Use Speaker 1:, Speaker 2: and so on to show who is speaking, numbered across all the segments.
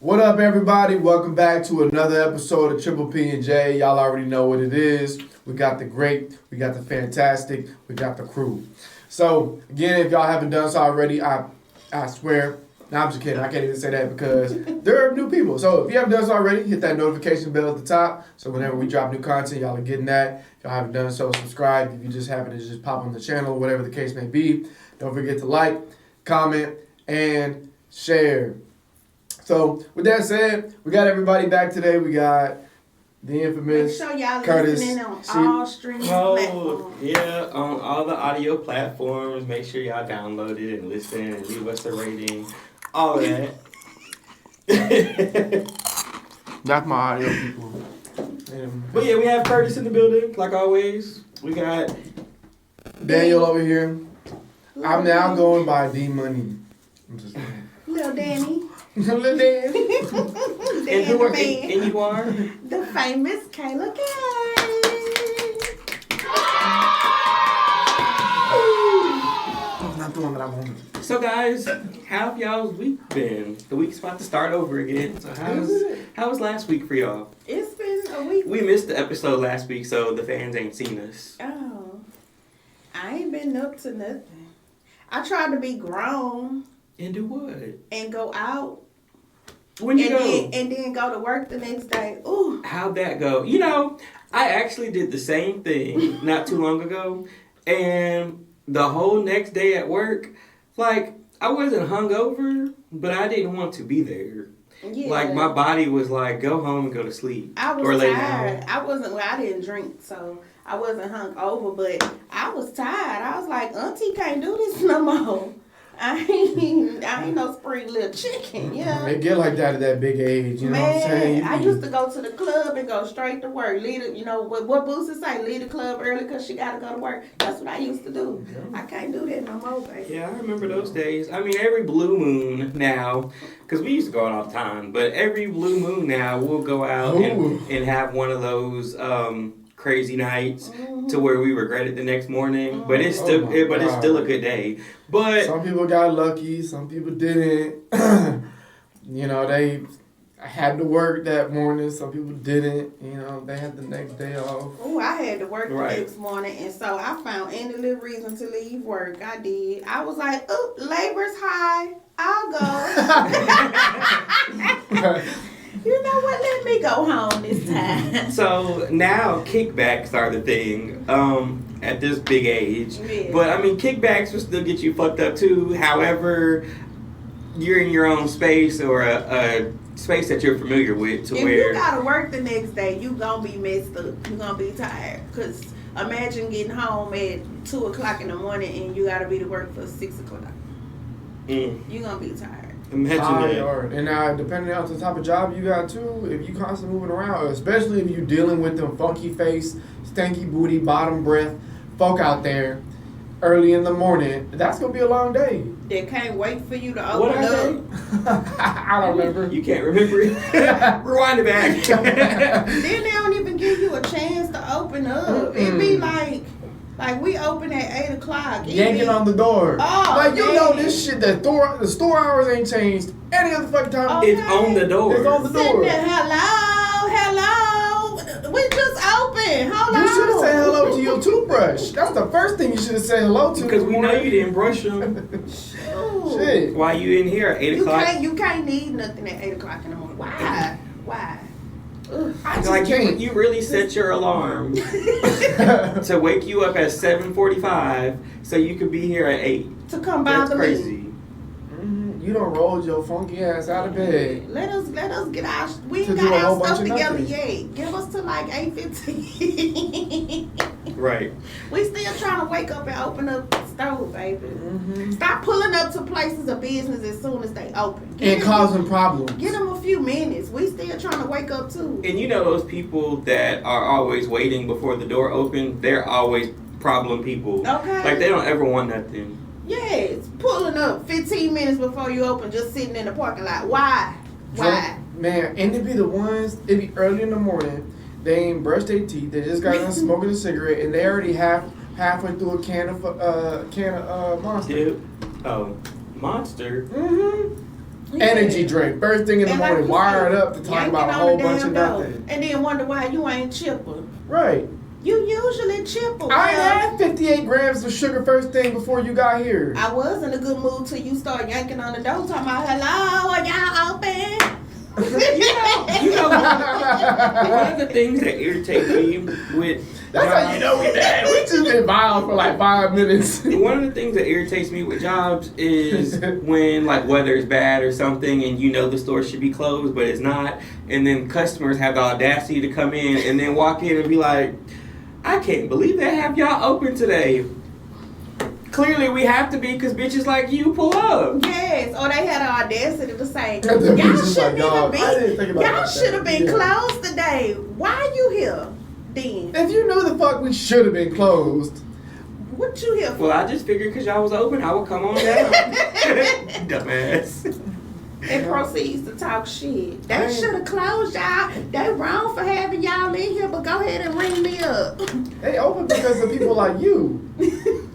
Speaker 1: What up, everybody? Welcome back to another episode of Triple P&J. Y'all already know what it is. We got the great, we got the fantastic, we got the crew. So, again, if y'all haven't done so already, I swear, no, I'm just kidding. I can't even say that because there are new people. So, if you haven't done so already, hit that notification bell at the top. So, whenever we drop new content, y'all are getting that. If y'all haven't done so, subscribe. If you just happen to just pop on the channel, whatever the case may be. Don't forget to like, comment, and share. So, with that said, we got everybody back today. We got the infamous
Speaker 2: Make sure y'all
Speaker 1: Curtis.
Speaker 2: listening on all streaming platforms.
Speaker 3: Yeah, on all the audio platforms. Make sure y'all download it and listen and leave us a rating. All of that.
Speaker 1: That's my audio people.
Speaker 3: But yeah, we have Curtis in the building, like always. We got
Speaker 1: Daniel over here. I'm now going by D Money. I'm just
Speaker 2: Little Danny.
Speaker 1: Little Dan.
Speaker 3: and you are
Speaker 2: the famous Kaila.
Speaker 1: I'm not doing what I want.
Speaker 3: So guys, how have y'all's week been? The week's about to start over again. So how was last week for y'all?
Speaker 2: It's been a week.
Speaker 3: We missed the episode last week, so the fans ain't seen us.
Speaker 2: Oh, I ain't been up to nothing. I tried to be grown
Speaker 3: And do what?
Speaker 2: and go out.
Speaker 3: When you go?
Speaker 2: And then go to work the next day. Ooh.
Speaker 3: How'd that go? You know, I actually did the same thing not too long ago. And the whole next day at work, like, I wasn't hungover, but I didn't want to be there.
Speaker 2: Yeah.
Speaker 3: Like, my body was like, go home and go to sleep.
Speaker 2: I was
Speaker 3: or lay
Speaker 2: tired.
Speaker 3: down.
Speaker 2: I didn't drink, so I wasn't hungover, but I was tired. I was like, Auntie can't do this no more. I ain't no spring little chicken, yeah.
Speaker 1: They get like that at that big age, you know what I'm saying?
Speaker 2: I used to go to the club and go straight to work. You know what Boosie say? Leave the club early because she got to go to work. That's what I used to do. Yeah. I can't do that no more, baby.
Speaker 3: Yeah, I remember those days. I mean, every blue moon now, because we used to go out all the time, but every blue moon now, we'll go out and have one of those crazy nights to where we regret it the next morning. But it's still it's still a good day. But
Speaker 1: some people got lucky, some people didn't. You know, they had to work that morning, some people didn't. You know, they had the next day off.
Speaker 2: Oh, I had to work the next morning, and so I found any little reason to leave work. I did. I was like, oh, labor's high. I'll go. You know what? Let me go home this time.
Speaker 3: So now kickbacks are the thing at this big age. Yeah. But I mean, kickbacks will still get you fucked up too. However, you're in your own space or a space that you're familiar with.
Speaker 2: If you gotta work the next day, you gonna be messed up. You gonna be tired. Cause imagine getting home at 2:00 in the morning and you gotta be to work for 6:00. You gonna be tired.
Speaker 3: Imagine that.
Speaker 1: And now, depending on the type of job you got too, if you constantly moving around, especially if you dealing with them funky face, stanky booty, bottom breath folk out there early in the morning, that's gonna be a long day.
Speaker 2: They can't wait for you to open up.
Speaker 1: I don't remember.
Speaker 3: You can't remember it. Rewind it back.
Speaker 2: Then they don't even give you a chance to open up. It be like we open at 8:00.
Speaker 1: Yanking on the door.
Speaker 2: Oh,
Speaker 1: like, you know this shit, the store hours ain't changed any other fucking time.
Speaker 2: Okay.
Speaker 3: It's on the door.
Speaker 1: It's on the door.
Speaker 2: Sitting there, hello. We just open. Hold on.
Speaker 1: You should have said hello to your toothbrush. That's the first thing you should have said hello to.
Speaker 3: Because we know you didn't brush them.
Speaker 1: Shit.
Speaker 3: Why you in here at 8:00?
Speaker 2: You can't need nothing at 8:00 in the morning. Why?
Speaker 1: I just
Speaker 3: like
Speaker 1: can't.
Speaker 3: You really set your alarm to wake you up at 7:45 so you could be here at 8.
Speaker 2: To come by
Speaker 3: That's
Speaker 2: the
Speaker 3: crazy.
Speaker 1: You done rolled your funky ass out of bed.
Speaker 2: Let us get our. We ain't got our stuff together yet. Give us to like 8:15.
Speaker 3: Right.
Speaker 2: We still trying to wake up and open up the stove, baby. Stop pulling up to places of business as soon as they open.
Speaker 1: Causing problems.
Speaker 2: Give them a few minutes. We still trying to wake up too.
Speaker 3: And you know those people that are always waiting before the door opens, they're always problem people.
Speaker 2: Okay.
Speaker 3: Like they don't ever want nothing.
Speaker 2: Yes, pulling up 15 minutes before you open, just sitting in the parking lot. Why?
Speaker 1: Man, and it be the ones, it be early in the morning, they ain't brushed their teeth, they just got done smoking a cigarette, and they already halfway through a can of Monster.
Speaker 3: Dude. Oh, Monster?
Speaker 1: Energy drink. First thing in the
Speaker 2: And like
Speaker 1: morning,
Speaker 2: you
Speaker 1: wired
Speaker 2: said,
Speaker 1: up to talk
Speaker 2: yanking
Speaker 1: about a
Speaker 2: on
Speaker 1: whole
Speaker 2: the
Speaker 1: bunch
Speaker 2: damn
Speaker 1: of
Speaker 2: door.
Speaker 1: nothing.
Speaker 2: And then wonder why you ain't chipper.
Speaker 1: Right.
Speaker 2: You usually chipper.
Speaker 1: I ain't had 58 grams of sugar first thing before you got here.
Speaker 2: I was in a good mood till you start yanking on the door talking about, hello, are y'all open?
Speaker 3: You know, one of the things that irritate me with
Speaker 1: That's how you know we bad. We just been violent for like 5 minutes.
Speaker 3: one of the things that irritates me with jobs is when like weather is bad or something and you know the store should be closed but it's not, and then customers have the audacity to come in and then walk in and be like, I can't believe they have y'all open today. Clearly we have to be because bitches like you pull up.
Speaker 2: Yes, or they had the audacity to say,
Speaker 1: The
Speaker 2: y'all
Speaker 1: bitches like,
Speaker 2: shouldn't even
Speaker 1: dog, I didn't think
Speaker 2: be,
Speaker 1: about
Speaker 2: y'all
Speaker 1: that.
Speaker 2: should have been
Speaker 1: Yeah.
Speaker 2: closed today. Why are you here then?
Speaker 1: If you knew the fuck we should have been closed.
Speaker 2: What you here for?
Speaker 3: Well, I just figured because y'all was open, I would come on down. Dumbass.
Speaker 2: And proceeds to talk shit. They
Speaker 1: I-
Speaker 2: should have closed y'all. They wrong for having y'all in here, but go ahead and ring me up.
Speaker 1: They open because of people like you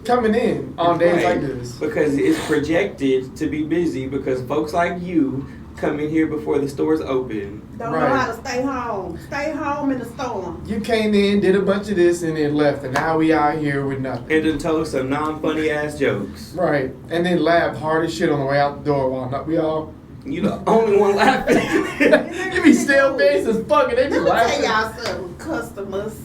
Speaker 1: coming in on days
Speaker 3: Right.
Speaker 1: like this.
Speaker 3: Because it's projected to be busy because folks like you come in here before the store's open.
Speaker 2: Don't know
Speaker 1: Right.
Speaker 2: how to stay home. Stay home in the storm.
Speaker 1: You came in, did a bunch of this, and then left, and now we out here with nothing.
Speaker 3: And then told some non-funny ass jokes.
Speaker 1: Right. And then laughed hard as shit on the way out the door while not we all.
Speaker 3: You the only one laughing.
Speaker 1: You be still faced as fuck, and they be
Speaker 2: Let me tell
Speaker 1: laughing.
Speaker 2: y'all something, customers.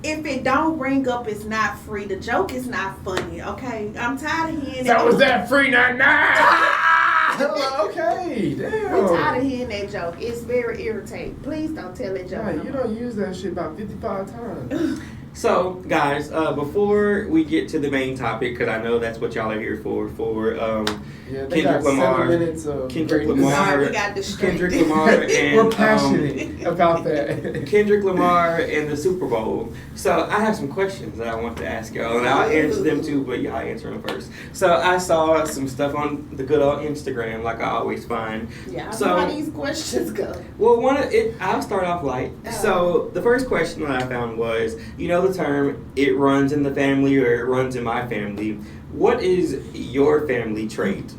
Speaker 2: If it don't ring up, it's not free. The joke is not funny, okay? I'm tired of hearing
Speaker 1: So was that free 99? Okay, damn.
Speaker 2: I'm tired of hearing that joke. It's very irritating. Please don't tell that joke.
Speaker 1: Right,
Speaker 2: no
Speaker 1: you
Speaker 2: more.
Speaker 1: don't use that shit about 55 times.
Speaker 3: So, guys, before we get to the main topic, because I know that's what y'all are here for
Speaker 1: Yeah, they
Speaker 3: Kendrick
Speaker 1: got
Speaker 3: Lamar.
Speaker 1: 7 minutes of
Speaker 3: Kendrick
Speaker 1: greatness.
Speaker 3: Lamar.
Speaker 2: We got distracted.
Speaker 3: Kendrick Lamar and
Speaker 1: We're passionate about that.
Speaker 3: Kendrick Lamar and the Super Bowl. So I have some questions that I want to ask y'all, and I'll answer them too, but y'all answer them first. So I saw some stuff on the good old Instagram, like I always find.
Speaker 2: Yeah, I
Speaker 3: So-
Speaker 2: know how these questions go.
Speaker 3: Well, I'll start off light. So the first question that I found was, you know the term, it runs in the family or it runs in my family. What is your family trait?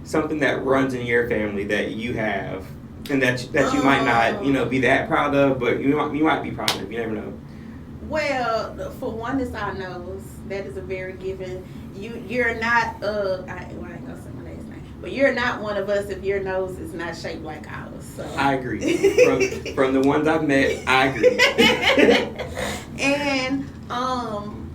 Speaker 3: Something that runs in your family that you have and that you might not, be that proud of, but you might be proud of. You never know.
Speaker 2: Well, for one, it's our nose. That is a very given. You're not I ain't gonna say my last name, but you're not one of us if your nose is not shaped like ours. So
Speaker 3: I agree. From the ones I've met, I agree.
Speaker 2: And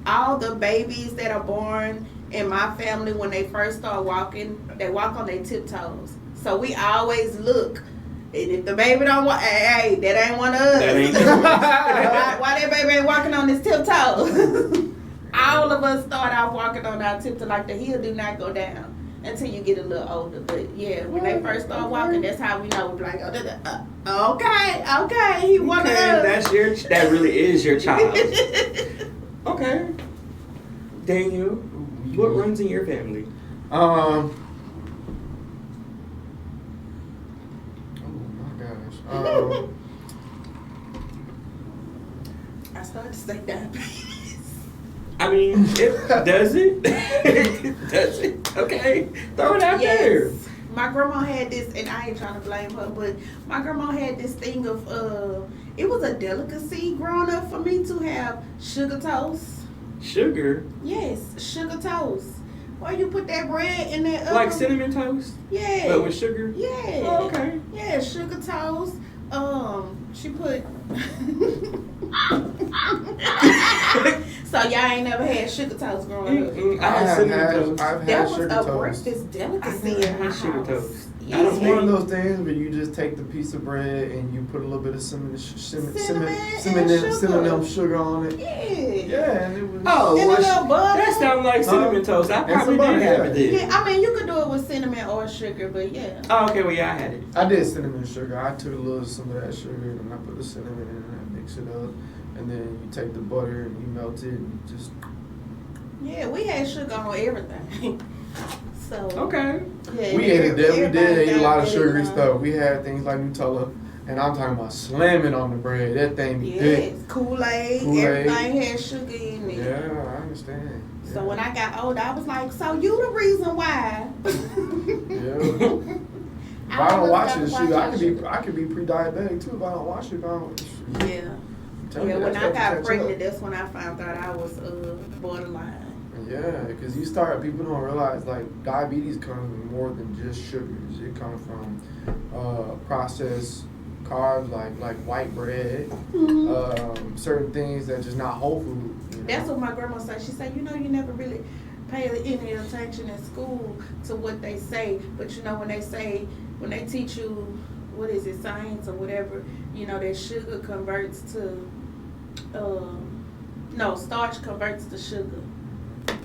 Speaker 2: all the babies that are born in my family, when they first start walking, they walk on their tiptoes. So we always look. And if the baby don't walk, hey, that ain't one of us.
Speaker 3: That ain't yours.
Speaker 2: why that baby ain't walking on his tiptoes? All of us start off walking on our tiptoes, like the hill do not go down until you get a little older. But yeah, when they first start walking, that's how we know. We're like, okay, he one of us.
Speaker 3: That really is your child. Okay. Daniel, what runs in your family?
Speaker 1: Oh my gosh.
Speaker 2: I started to say diabetes.
Speaker 3: I mean, does it? Does it? Okay. Throw it out there.
Speaker 2: Yes. My grandma had this, and I ain't trying to blame her, but my grandma had this thing of, it was a delicacy growing up for me to have sugar toast.
Speaker 3: Sugar?
Speaker 2: Yes, sugar toast. Why you put that bread in that oven?
Speaker 3: Like cinnamon toast?
Speaker 2: Yeah.
Speaker 3: But with sugar?
Speaker 2: Yeah.
Speaker 3: Oh, okay.
Speaker 2: Yeah, sugar toast. She put. So y'all ain't never had sugar toast growing up?
Speaker 3: I had cinnamon toast.
Speaker 1: I've
Speaker 2: That
Speaker 1: had
Speaker 2: was
Speaker 1: sugar
Speaker 2: a
Speaker 1: toast.
Speaker 2: breakfast delicacy
Speaker 3: I've
Speaker 2: in my
Speaker 3: had sugar
Speaker 2: house.
Speaker 3: toast.
Speaker 2: Yes.
Speaker 1: It's one of those things where you just take the piece of bread and you put a little bit of cinnamon sugar on it.
Speaker 2: Yeah.
Speaker 1: Yeah, and it was.
Speaker 3: Oh,
Speaker 2: And a
Speaker 3: well,
Speaker 2: little butter.
Speaker 3: that sounds like cinnamon toast. I
Speaker 1: And
Speaker 3: probably
Speaker 1: some butter,
Speaker 3: did have
Speaker 1: yeah.
Speaker 3: it then.
Speaker 2: Yeah, I mean, you could do it with cinnamon or sugar, but yeah.
Speaker 3: Oh, okay, well, yeah, I had it.
Speaker 1: I did cinnamon sugar. I took some of that sugar and I put the cinnamon in and I mix it up. And then you take the butter and you melt it and you just.
Speaker 2: Yeah, we had sugar on everything. So.
Speaker 3: Okay.
Speaker 2: Yeah,
Speaker 1: We ate it. We did eat a lot of
Speaker 2: everybody
Speaker 1: sugary
Speaker 2: got
Speaker 1: stuff. We had things like Nutella, and I'm talking about slamming on the bread. That thing be
Speaker 2: Yes,
Speaker 1: thick.
Speaker 2: Kool-Aid,
Speaker 1: Kool-Aid.
Speaker 2: everything had sugar in it.
Speaker 1: Yeah, I understand.
Speaker 2: So when I got older, I was like, so you the reason why.
Speaker 1: Yeah. If I don't watch it, shoot, I could be pre-diabetic too if I don't watch it.
Speaker 2: Yeah. When I got pregnant, that's when I found out I was borderline.
Speaker 1: Yeah, because people don't realize, like, diabetes comes from more than just sugars. It comes from processed carbs, like white bread, certain things that just not whole food. You know? That's
Speaker 2: what my grandma said. She said, you never really pay any attention in school to what they say, but when they teach you, what is it, science or whatever, that sugar converts to, starch converts to sugar.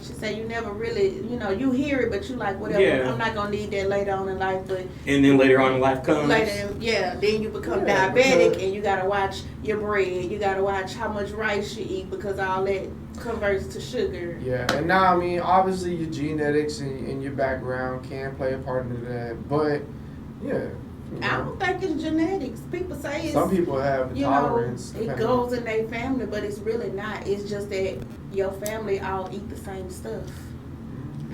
Speaker 2: She said you never really, you hear it, but you like, whatever, yeah. I'm not going to need that later on in life. But
Speaker 3: and then later on in life comes.
Speaker 2: Then you become diabetic and you got to watch your bread. You got to watch how much rice you eat because all that converts to sugar.
Speaker 1: Yeah, and now, obviously your genetics and your background can play a part into that. But, yeah.
Speaker 2: I don't think it's genetics. People say it's...
Speaker 1: Some people have intolerance.
Speaker 2: It goes in their family, but it's really not. It's just that your family all eat the same stuff.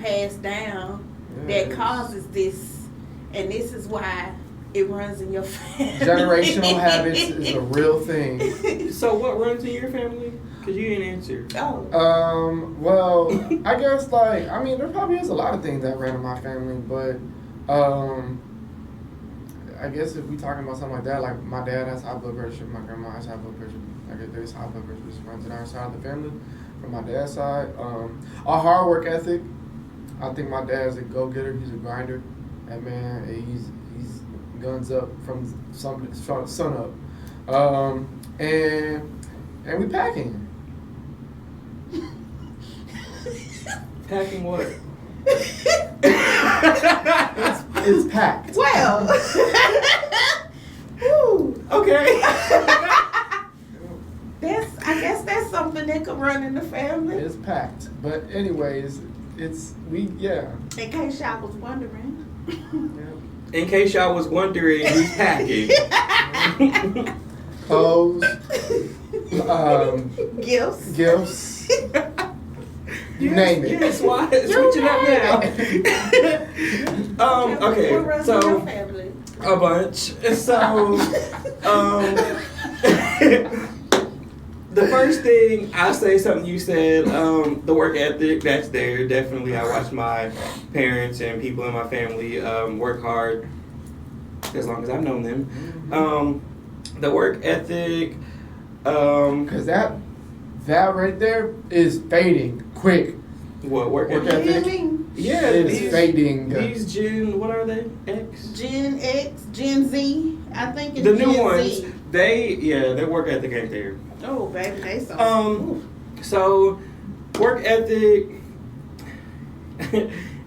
Speaker 2: Passed down. That causes this. And this is why it runs in your family.
Speaker 1: Generational habits is a real thing.
Speaker 3: So what runs in your family? Because you didn't answer.
Speaker 2: Oh.
Speaker 1: Well, I guess, there probably is a lot of things that run in my family, but... I guess if we talking about something like that, like my dad has high blood pressure, my grandma has high blood pressure. I guess there's high blood pressure that runs in our side of the family. From my dad's side, our hard work ethic. I think my dad's a go-getter. He's a grinder. That man, he's guns up from sun up. And we packing.
Speaker 3: Packing what?
Speaker 1: It's packed.
Speaker 2: Well.
Speaker 3: Okay.
Speaker 2: I guess that's something that could run in the family.
Speaker 1: It's packed. But anyways, In
Speaker 2: case y'all was wondering.
Speaker 3: In case y'all was wondering, he's packing.
Speaker 1: Clothes.
Speaker 2: Gifts.
Speaker 1: You name it.
Speaker 3: Yes, why? Switching up now. Okay, so a bunch. So, the first thing I say something you said, the work ethic, that's there. Definitely, I watch my parents and people in my family work hard as long as I've known them. The work ethic,
Speaker 1: because that right there is fading quick.
Speaker 3: What work
Speaker 1: ethic?
Speaker 3: Yeah,
Speaker 1: it's fading.
Speaker 3: These what are they?
Speaker 2: Gen X, Gen Z. I think it's
Speaker 3: the
Speaker 2: Gen
Speaker 3: new ones.
Speaker 2: Z.
Speaker 3: Their work ethic ain't there.
Speaker 2: Oh, baby, they so.
Speaker 3: So work ethic,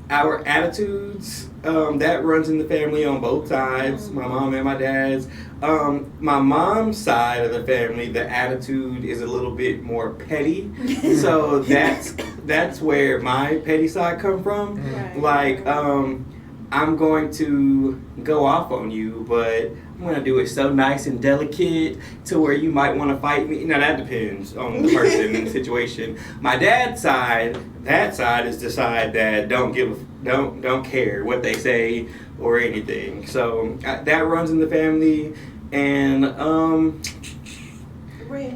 Speaker 3: our attitudes, that runs in the family on both sides. My mom and my dad's. My mom's side of the family, the attitude is a little bit more petty. So that's where my petty side come from.
Speaker 2: Right.
Speaker 3: I'm going to go off on you, but I'm going to do it so nice and delicate to where you might want to fight me. Now, that depends on the person and the situation. My dad's side, that side is the side that don't care what they say or anything. So that runs in the family. And red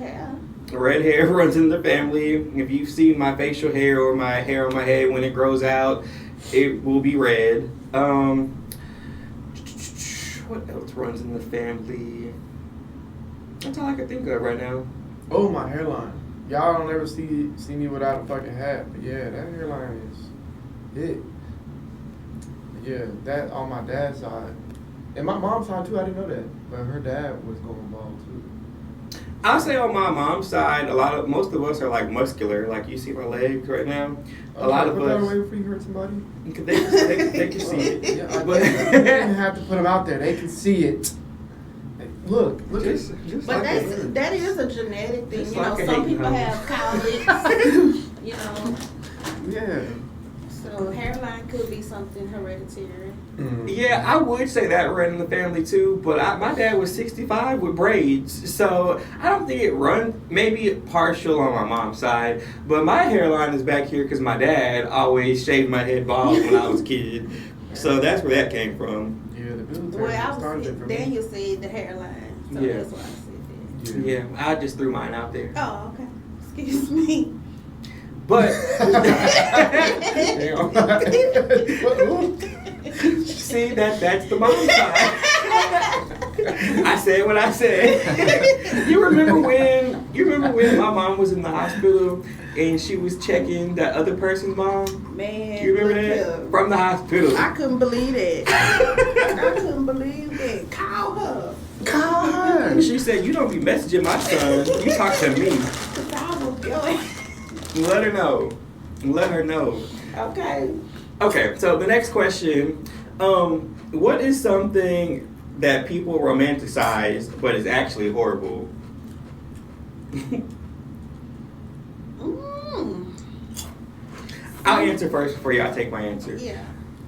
Speaker 3: hair runs in the family. If you've seen my facial hair or my hair on my head when it grows out, it will be red. What else runs in the family? That's all I can think of right now.
Speaker 1: Oh, my hairline. Y'all don't ever see me without a fucking hat. But yeah, that hairline is it. Yeah, that on my dad's side. And my mom's side too, I didn't know that. But her dad was going bald too.
Speaker 3: I'll say on my mom's side, most of us are like muscular. Like you see my legs right now. A lot of us.
Speaker 1: Put that away before you hurt somebody.
Speaker 3: They can see it.
Speaker 1: Yeah, but you didn't have to put them out there. They can see it. Look.
Speaker 3: Just
Speaker 2: but
Speaker 3: like
Speaker 2: that is a genetic thing.
Speaker 3: Like
Speaker 2: some people have cowlicks.
Speaker 1: Yeah.
Speaker 2: So hairline could be something hereditary.
Speaker 1: Mm.
Speaker 3: Yeah, I would say that ran in the family too, but my dad was 65 with braids, so I don't think it runs, maybe partial on my mom's side, but my hairline is back here because my dad always shaved my head bald when I was a kid. So that's where that came from.
Speaker 1: Yeah, the military
Speaker 2: Well,
Speaker 1: started it for me.
Speaker 2: Daniel said the hairline, so
Speaker 3: Yeah.
Speaker 2: that's why I said that.
Speaker 3: Yeah, I just threw mine out there.
Speaker 2: Oh, okay. Excuse me.
Speaker 3: But
Speaker 1: What?
Speaker 3: see, that's the mom side. I said what I said. You remember when my mom was in the hospital and she was checking that other person's mom?
Speaker 2: Man,
Speaker 3: You remember
Speaker 2: look
Speaker 3: that?
Speaker 2: here.
Speaker 3: From the hospital.
Speaker 2: I couldn't believe that. I couldn't believe that. Call her.
Speaker 1: Call her.
Speaker 3: She said, "You don't be messaging my son. You talk to me.
Speaker 2: Cause I was going.
Speaker 3: Let her know. Let her know."
Speaker 2: Okay.
Speaker 3: Okay, so the next question, what is something that people romanticize but is actually horrible? I'll answer first before y'all take my answer.
Speaker 2: Yeah.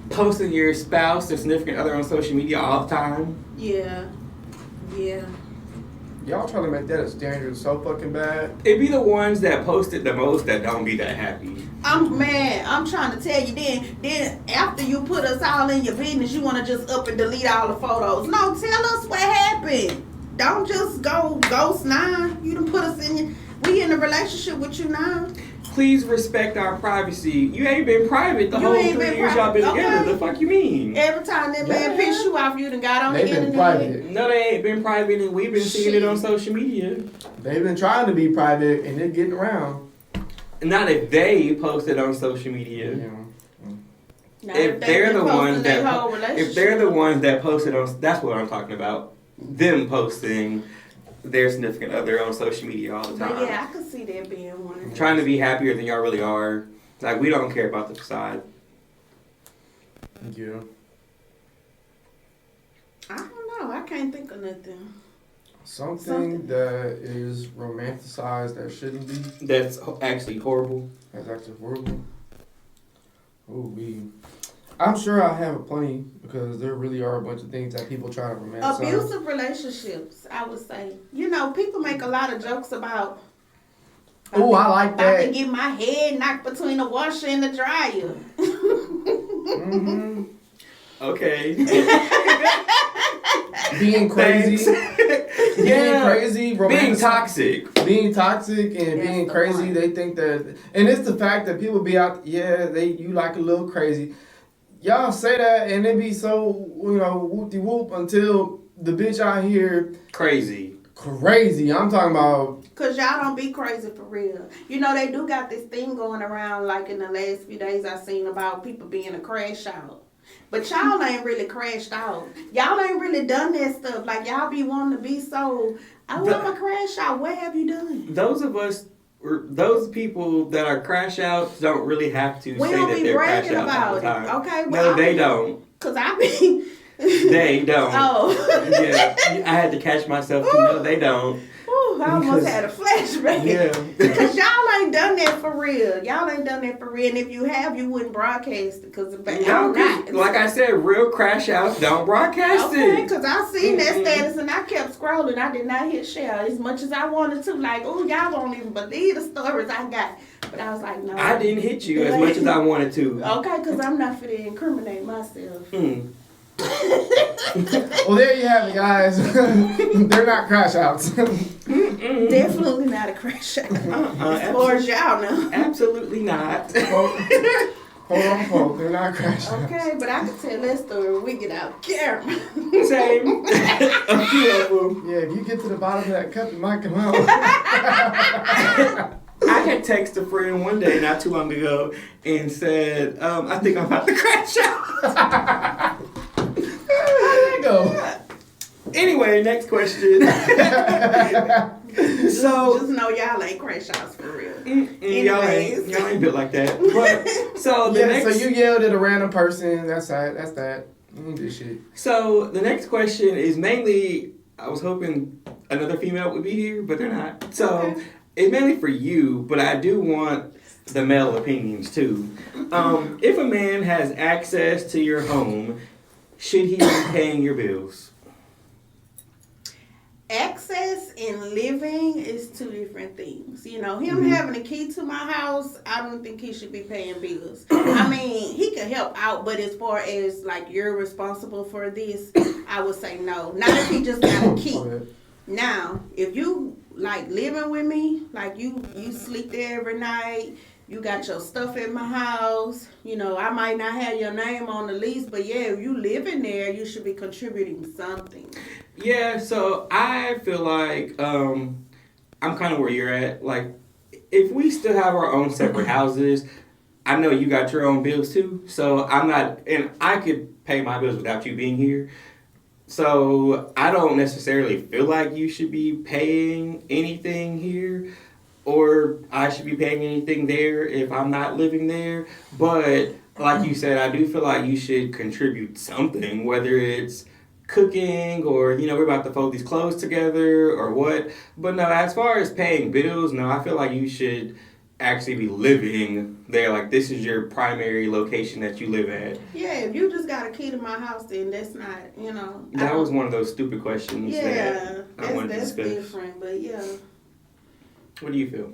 Speaker 3: Posting your spouse or significant other on social media all the time.
Speaker 2: Yeah. Yeah.
Speaker 1: Y'all trying to make that a standard so fucking bad.
Speaker 3: It'd be the ones that post it the most that don't be that happy.
Speaker 2: I'm trying to tell you then after you put us all in your business, you want to just up and delete all the photos. No, tell us what happened. Don't just go ghost now. You done put us in, we in a relationship with you now.
Speaker 3: Please respect our privacy. You ain't been private the
Speaker 2: You
Speaker 3: whole
Speaker 2: ain't
Speaker 3: 3
Speaker 2: been
Speaker 3: years y'all been
Speaker 2: private,
Speaker 3: together.
Speaker 2: okay.
Speaker 3: The fuck you mean?
Speaker 2: Every time that man pissed you off, you done got on the
Speaker 1: They've been
Speaker 2: internet.
Speaker 1: private.
Speaker 3: No, they ain't been private and we've been seeing it on social media.
Speaker 1: They've been trying to be private and they're getting around.
Speaker 3: Not if they post it on social media.
Speaker 2: Now,
Speaker 3: If
Speaker 2: they
Speaker 3: they're
Speaker 2: been
Speaker 3: the ones
Speaker 2: posting their
Speaker 3: that
Speaker 2: whole
Speaker 3: if they're the
Speaker 2: relationship.
Speaker 3: ones that post it on, that's what I'm talking about. Them posting their significant other on social media all the
Speaker 2: But
Speaker 3: time.
Speaker 2: yeah, I could see that being one.
Speaker 3: Trying to be happier than y'all really are. Like, we don't care about the facade.
Speaker 1: Yeah.
Speaker 2: I don't know. I can't think of nothing.
Speaker 1: Something that is romanticized that shouldn't be.
Speaker 3: That's actually horrible.
Speaker 1: That's actually horrible. Oh, I'm sure I have plenty because there really are a bunch of things that people try to romanticize.
Speaker 2: Abusive relationships, I would say. You know, people make a lot of jokes about.
Speaker 1: Oh, I like
Speaker 2: About to
Speaker 1: that.
Speaker 2: get my head knocked between the washer and the dryer.
Speaker 1: Mm-hmm.
Speaker 3: Okay.
Speaker 1: Being crazy. Being crazy.
Speaker 3: Being
Speaker 1: romanticize-
Speaker 3: toxic.
Speaker 1: Being toxic and
Speaker 2: That's
Speaker 1: being
Speaker 2: the
Speaker 1: crazy,
Speaker 2: point.
Speaker 1: they think that, and it's the fact that people be out, you like a little crazy. Y'all say that and it be so, whoop-de-whoop until the bitch out here
Speaker 3: Crazy.
Speaker 1: crazy. I'm talking about,
Speaker 2: Cause y'all don't be crazy for real. You know, they do got this thing going around like in the last few days I seen about people being a crash out. But y'all ain't really crashed out. Y'all ain't really done that stuff. Like y'all be wanting to be so, I'm a crash out. What have you done?
Speaker 3: Those of us, or those people that are crash outs don't really have to
Speaker 2: We
Speaker 3: say
Speaker 2: don't
Speaker 3: that
Speaker 2: be
Speaker 3: they're crash
Speaker 2: bragging
Speaker 3: outs all the
Speaker 2: about
Speaker 3: time.
Speaker 2: it. Okay,
Speaker 3: No,
Speaker 2: well,
Speaker 3: they don't.
Speaker 2: Cause I be.
Speaker 3: They don't.
Speaker 2: Oh.
Speaker 3: Yeah, I had to catch myself to know they don't.
Speaker 2: Ooh, I almost
Speaker 3: Because-
Speaker 2: had a flashback.
Speaker 3: Yeah.
Speaker 2: Because y'all ain't done that for real. Y'all ain't done that for real. And if you have, you wouldn't broadcast it. Because
Speaker 3: No, 'cause like I said, real crash outs don't broadcast
Speaker 2: okay,
Speaker 3: it.
Speaker 2: because I seen that status and I kept scrolling. I did not hit share as much as I wanted to. Like, oh, y'all won't even believe the stories I got. But I was like, no.
Speaker 3: I didn't hit you as much as I wanted to.
Speaker 2: Okay, because I'm not for to incriminate myself.
Speaker 3: Mm.
Speaker 1: well, there you have it, guys. They're not crash outs.
Speaker 2: Definitely not a crash out. As far as y'all know.
Speaker 3: Absolutely not.
Speaker 1: Quote unquote, they're not crash outs.
Speaker 2: Okay, but I could tell that story when we get out camera.
Speaker 3: Same. A few of them.
Speaker 1: Yeah, if you get to the bottom of that cup, you might come out.
Speaker 3: I had texted a friend one day not too long ago and said, I think I'm about to crash out.
Speaker 1: There you go.
Speaker 3: Anyway, next question. So,
Speaker 2: Just know y'all ain't crash outs for real.
Speaker 3: y'all ain't built like that. But, so the next,
Speaker 1: so you yelled at a random person. That's that. You ain't do shit.
Speaker 3: So the next question is mainly, I was hoping another female would be here, but they're not. So
Speaker 2: Okay.
Speaker 3: it's mainly for you, but I do want the male opinions too. If a man has access to your home, should he be paying your bills?
Speaker 2: access and living is two different things. You know, him having a key to my house, I don't think he should be paying bills. I mean, he can help out, but as far as like you're responsible for this, I would say no. Not if he just got a key. Now, if you like living with me, like you sleep there every night, you got your stuff at my house, you know, I might not have your name on the lease, but yeah, if you live in there, you should be contributing something.
Speaker 3: Yeah, so I feel like I'm kind of where you're at. Like, if we still have our own separate houses, I know you got your own bills too, so I'm not, and I could pay my bills without you being here. So I don't necessarily feel like you should be paying anything here, or I should be paying anything there if I'm not living there. But like you said, I do feel like you should contribute something, whether it's cooking or, you know, we're about to fold these clothes together or what. But no, as far as paying bills, no, I feel like you should actually be living there. Like, this is your primary location that you live at.
Speaker 2: Yeah, if you just got a key to my house, then that's not, you know.
Speaker 3: That was one of those stupid questions
Speaker 2: that
Speaker 3: I wanted to
Speaker 2: discuss.
Speaker 3: discuss.
Speaker 2: Different, but yeah.
Speaker 3: What do you feel?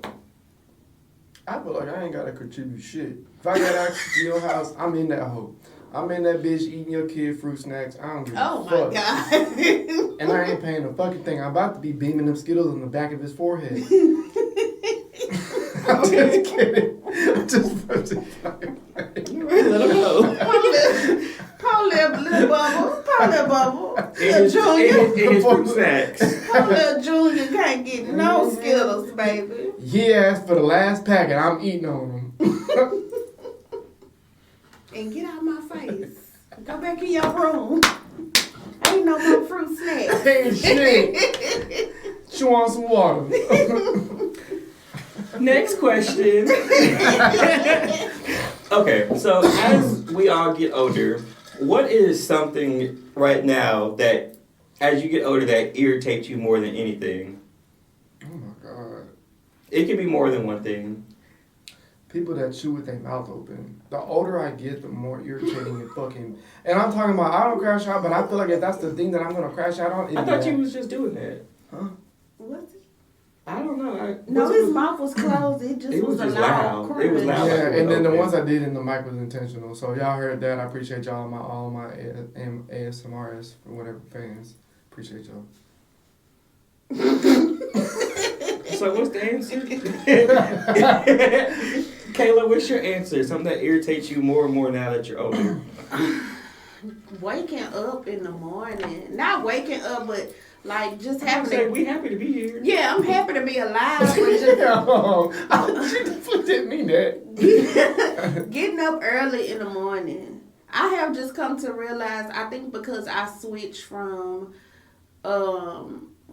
Speaker 1: I feel like I ain't gotta contribute shit. If I got access to your house, I'm in that hole. I'm in that bitch eating your kid fruit snacks. I don't give a fuck.
Speaker 2: Oh my God.
Speaker 1: And I ain't paying a fucking thing. I'm about to be beaming them Skittles on the back of his forehead. I'm just kidding. I'm just fucking.
Speaker 3: Let him go.
Speaker 2: Poor little bubble. Poor little bubble.
Speaker 3: In
Speaker 2: Junior.
Speaker 3: his fruit snacks.
Speaker 2: Poor little Junior can't get no Skittles, baby.
Speaker 1: He asked for the last packet. I'm eating on them.
Speaker 2: And get out of my face. Go back in your room. Ain't no more fruit snacks.
Speaker 1: Ain't shit. Chew on some water.
Speaker 3: Next question. Okay, so as we all get older, what is something right now that, as you get older, that irritates you more than anything?
Speaker 1: Oh my God.
Speaker 3: It can be more than one thing.
Speaker 1: People that chew with their mouth open. The older I get, the more irritating it fucking. And I'm talking about, I don't crash out, but I feel like if that's the thing that I'm going to crash out on,
Speaker 3: I thought you was just doing that.
Speaker 1: Huh?
Speaker 2: What's it?
Speaker 3: I don't know.
Speaker 2: No, his mouth was closed. It was a loud crunch.
Speaker 3: It was loud.
Speaker 1: Yeah,
Speaker 3: like
Speaker 1: and then the
Speaker 3: open.
Speaker 1: ones I did in the mic was intentional. So y'all heard that. I appreciate y'all, all my ASMRs or whatever fans. Appreciate y'all.
Speaker 3: So what's the answer? Kaila, what's your answer? Something that irritates you more and more now that you're older.
Speaker 2: Waking up in the morning. Not waking up, but like just having to...
Speaker 3: We happy to be here.
Speaker 2: Yeah, I'm happy to be alive. But just
Speaker 1: She definitely didn't mean that.
Speaker 2: getting up early in the morning. I have just come to realize, I think because I switched from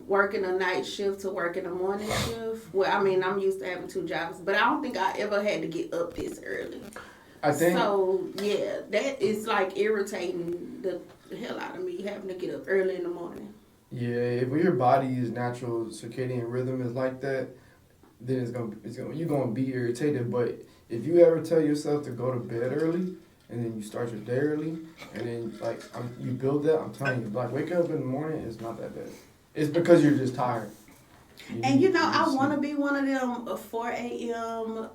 Speaker 2: working a night shift to working a morning shift. Well, I mean, I'm used to having 2 jobs, but I don't think I ever had to get up this early.
Speaker 1: I think
Speaker 2: So, yeah, that is like irritating the hell out of me, having to get up early in the morning.
Speaker 1: yeah, if your body's natural circadian rhythm is like that, then you're gonna be irritated. But if you ever tell yourself to go to bed early and then you start your day early and then you build that, I'm telling you, like waking up in the morning is not that bad. It's because you're just tired.
Speaker 2: And you know, I want to be one of them 4 a.m.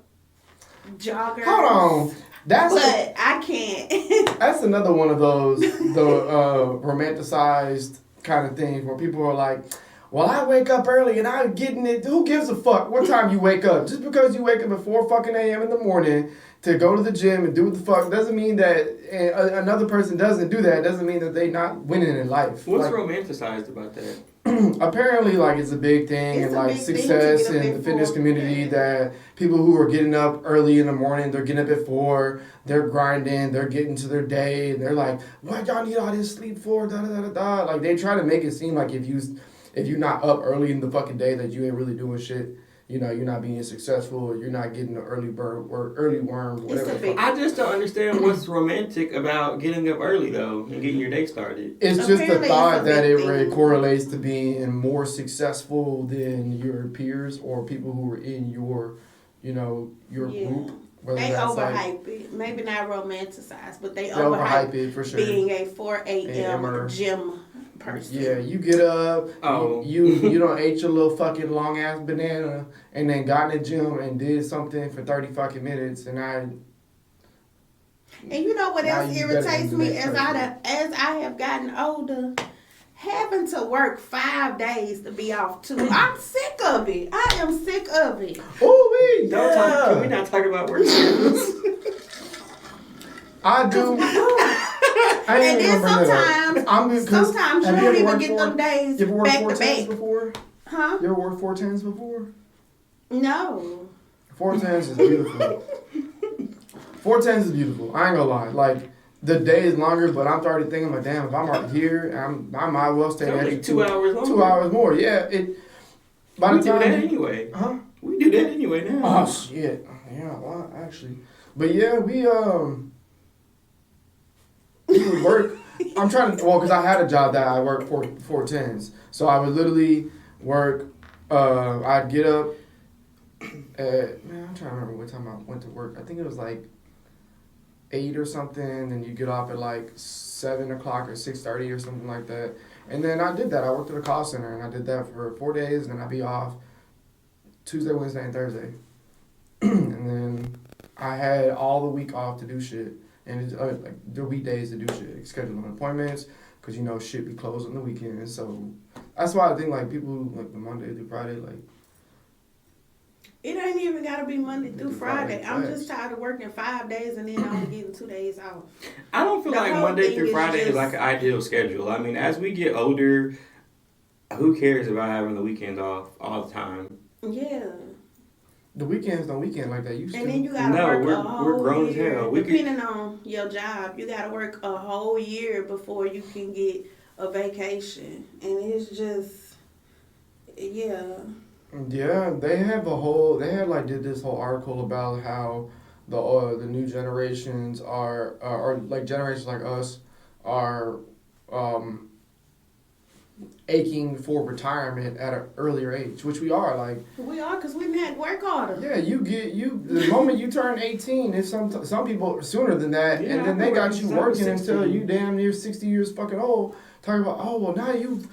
Speaker 2: joggers.
Speaker 1: Hold on.
Speaker 2: But I can't.
Speaker 1: That's another one of those romanticized kind of things where people are like, well, I wake up early and I'm getting it. Who gives a fuck what time you wake up? Just because you wake up at 4 fucking a.m. in the morning to go to the gym and do what the fuck doesn't mean that another person doesn't do that. Doesn't mean that they not winning in life.
Speaker 3: What's romanticized about that?
Speaker 1: Apparently, like, it's a big thing
Speaker 2: It's
Speaker 1: and
Speaker 2: a
Speaker 1: like
Speaker 2: big thing to
Speaker 1: success
Speaker 2: get up
Speaker 1: in
Speaker 2: at
Speaker 1: the fitness
Speaker 2: 4.
Speaker 1: community that people who are getting up early in the morning, they're getting up at 4, they're grinding, they're getting to their day, and they're like, what y'all need all this sleep for? Da da da da da. Like, they try to make it seem like if you're not up early in the fucking day that you ain't really doing shit. You know, you're not being successful, or you're not getting an early bird or early worm, whatever.
Speaker 3: I just don't understand what's romantic about getting up early, though, and getting your day started.
Speaker 1: It's just the
Speaker 2: Apparently
Speaker 1: thought
Speaker 2: it's a
Speaker 1: that
Speaker 2: big
Speaker 1: it
Speaker 2: thing.
Speaker 1: correlates to being more successful than your peers or people who are in your group. Whether
Speaker 2: They
Speaker 1: that's
Speaker 2: overhype it. Maybe not romanticize, but they
Speaker 1: overhype
Speaker 2: overhype
Speaker 1: it for sure.
Speaker 2: being a 4 a.m.
Speaker 1: A.M.er.
Speaker 2: gym person.
Speaker 1: Yeah, you get up, you don't ate your little fucking long ass banana, and then got in the gym and did something for 30 fucking minutes, and
Speaker 2: And you know what else irritates me as I have gotten older? Having to work 5 days to be off 2. I'm sick of it. I am sick of it.
Speaker 1: Ooh,
Speaker 3: Can we not talk about work schedules?
Speaker 1: I do.
Speaker 2: And then sometimes you don't even get them days back to back.
Speaker 1: Before?
Speaker 2: Huh?
Speaker 1: You ever worked 410s before?
Speaker 2: No.
Speaker 1: 410s is beautiful. 410s is beautiful. I ain't gonna lie. Like, the day is longer, but I'm already thinking, like, damn, if I'm already here, I might as well stay there.
Speaker 3: Like 2 hours longer.
Speaker 1: 2 hours more, yeah. By the time
Speaker 3: do that anyway.
Speaker 1: Huh?
Speaker 3: We do that anyway now.
Speaker 1: Oh, shit. Yeah, well, actually. But yeah, we would work. I'm trying to, because I had a job that I worked 410s. So I would literally work, I'd get up at, I'm trying to remember what time I went to work. I think it was like 8 or something, and you get off at like 7 o'clock or 6:30 or something like that. And then I did that. I worked at a call center, and I did that for 4 days, and then I'd be off Tuesday, Wednesday, and Thursday. And then I had all the week off to do shit. And it's like the weekdays to do shit, scheduling appointments, because shit be closed on the weekends. So that's why I think like people like the Monday through Friday, like
Speaker 2: it ain't even gotta be Monday through Friday. I'm just tired of working 5 days and then only getting 2 days off.
Speaker 3: I don't feel like Monday through Friday is like an ideal schedule. I mean, as we get older, who cares about having the weekends off all the time?
Speaker 2: Yeah.
Speaker 1: The weekends don't weekend like that used to.
Speaker 2: And then you gotta work a whole
Speaker 3: we're grown
Speaker 2: year.
Speaker 3: as hell.
Speaker 2: Depending on your job, you gotta work a whole year before you can get a vacation. And it's just, yeah.
Speaker 1: Yeah, they had did this whole article about how the new generations are, or like generations like us, are aching for retirement at an earlier age, which we are. Like
Speaker 2: we are, because we had to work harder.
Speaker 1: Yeah, the moment you turn 18, if some people sooner than that, and then they got you working until you damn near 60 years fucking old. Talking about, oh well, now you've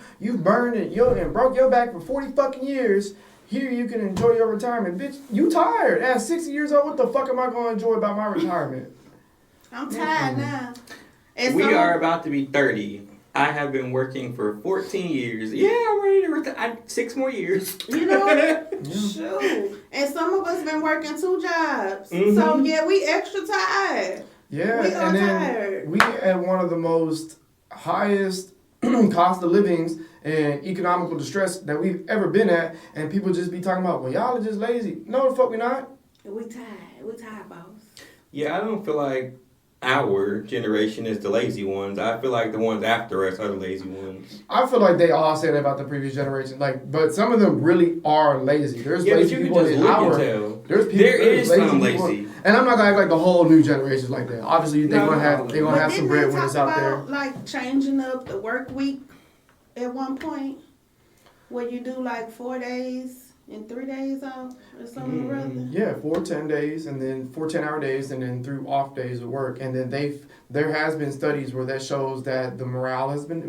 Speaker 1: burned it, and broke your back for 40 fucking years. Here you can enjoy your retirement, bitch. You tired at 60 years old? What the fuck am I gonna enjoy about my retirement?
Speaker 2: I'm tired now. And
Speaker 3: we are about to be 30. I have been working for 14 years. Yeah, I'm ready to retire. 6 more years.
Speaker 2: Shoot. And some of us been working 2 jobs. Mm-hmm. So, yeah, we extra tired.
Speaker 1: Yeah,
Speaker 2: we are tired.
Speaker 1: We at one of the most highest cost of livings and economical distress that we've ever been at. And people just be talking about, well, y'all are just lazy. No, the fuck we not.
Speaker 2: We tired. We tired, boss.
Speaker 3: Yeah, I don't feel like our generation is the lazy ones. I feel like the ones after us are the lazy ones.
Speaker 1: I feel like they all say that about the previous generation. Like, but some of them really are lazy. There's lazy people in our. There's people.
Speaker 3: There is some lazy.
Speaker 1: And I'm not gonna act like the whole new generation is like that. Obviously, they're gonna have some breadwinners out there.
Speaker 2: Like changing up the work week at one point, where you do like 4 days and 3 days off or something or other.
Speaker 1: Yeah, 4 10-days and then 4 10-hour days and then 3 off days of work. And then there has been studies where that shows that the morale has been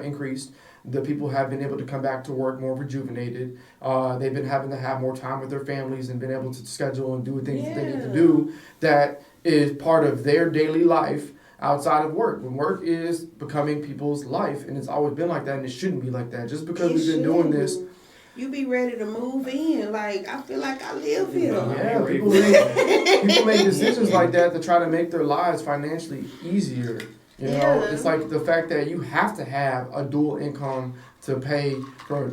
Speaker 1: increased. The people have been able to come back to work more rejuvenated. They've been having to have more time with their families and been able to schedule and do things that they need to do that is part of their daily life outside of work. When work is becoming people's life, and it's always been like that, and it shouldn't be like that. Just because we've been doing this,
Speaker 2: you be ready to move in. Like, I feel like I live here.
Speaker 1: Yeah, people make decisions like that to try to make their lives financially easier. You know, it's like the fact that you have to have a dual income to pay for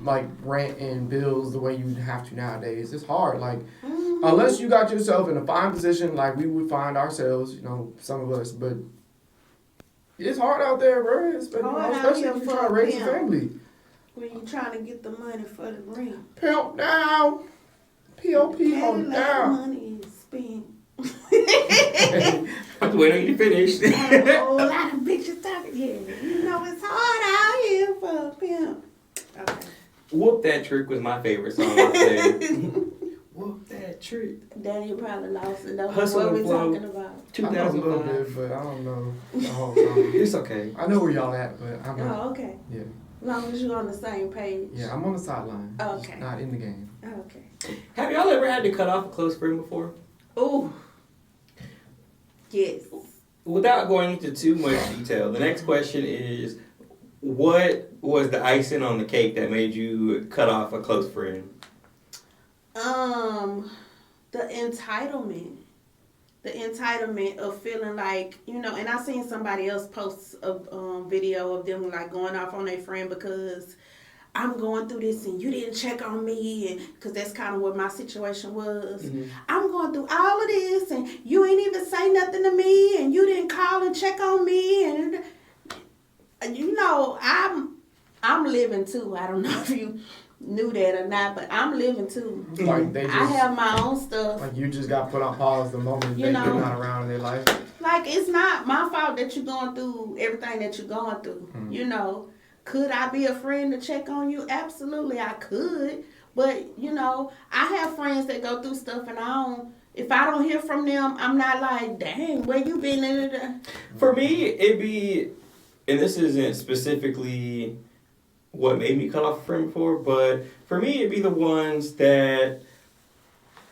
Speaker 1: like rent and bills the way you have to nowadays. It's hard. Like, unless you got yourself in a fine position like we would find ourselves, you know, some of us, but it's hard out there, bro. Especially if you're trying to raise a family.
Speaker 2: When you trying to get the money for the rent.
Speaker 1: Pimp down. P.O.P. on down.
Speaker 2: Money is spent.
Speaker 3: I'm waiting on you to finish.
Speaker 2: A whole lot of bitches talking here. You know it's hard out here for a pimp. Okay.
Speaker 3: Whoop That Trick was my favorite song. I said.
Speaker 1: Whoop that
Speaker 3: that trick.
Speaker 2: Daniel probably lost it. That's
Speaker 3: Hustle
Speaker 2: what
Speaker 3: and
Speaker 2: we
Speaker 3: Flow.
Speaker 2: talking about.
Speaker 1: I know a little
Speaker 3: 2005.
Speaker 1: bit, but I don't know the whole time.
Speaker 3: It's okay.
Speaker 1: I know where y'all at, but I'm not.
Speaker 2: Oh, okay.
Speaker 1: Yeah.
Speaker 2: As long as you're on the same page.
Speaker 1: Yeah, I'm on the sideline.
Speaker 2: Okay.
Speaker 1: Just not in the game.
Speaker 2: Okay.
Speaker 3: Have y'all ever had to cut off a close friend before?
Speaker 2: Ooh. Yes.
Speaker 3: Without going into too much detail, the next question is, what was the icing on the cake that made you cut off a close friend?
Speaker 2: The entitlement. The entitlement of feeling like, and I seen somebody else post a video of them like going off on their friend because I'm going through this and you didn't check on me, and because that's kind of what my situation was.
Speaker 3: Mm-hmm.
Speaker 2: I'm going through all of this and you ain't even say nothing to me and you didn't call and check on me, and I'm living too. I don't know if you knew that or not, but I'm living too.
Speaker 1: Like they just,
Speaker 2: I have my own stuff.
Speaker 1: like you just got put on pause the moment they're not around in their life.
Speaker 2: Like, it's not my fault that you're going through everything that you're going through. Could I be a friend to check on you? Absolutely, I could. But, I have friends that go through stuff and if I don't hear from them, I'm not like, dang, where you been?
Speaker 3: For me, it'd be, and this isn't specifically what made me cut off a friend before, but for me, it'd be the ones that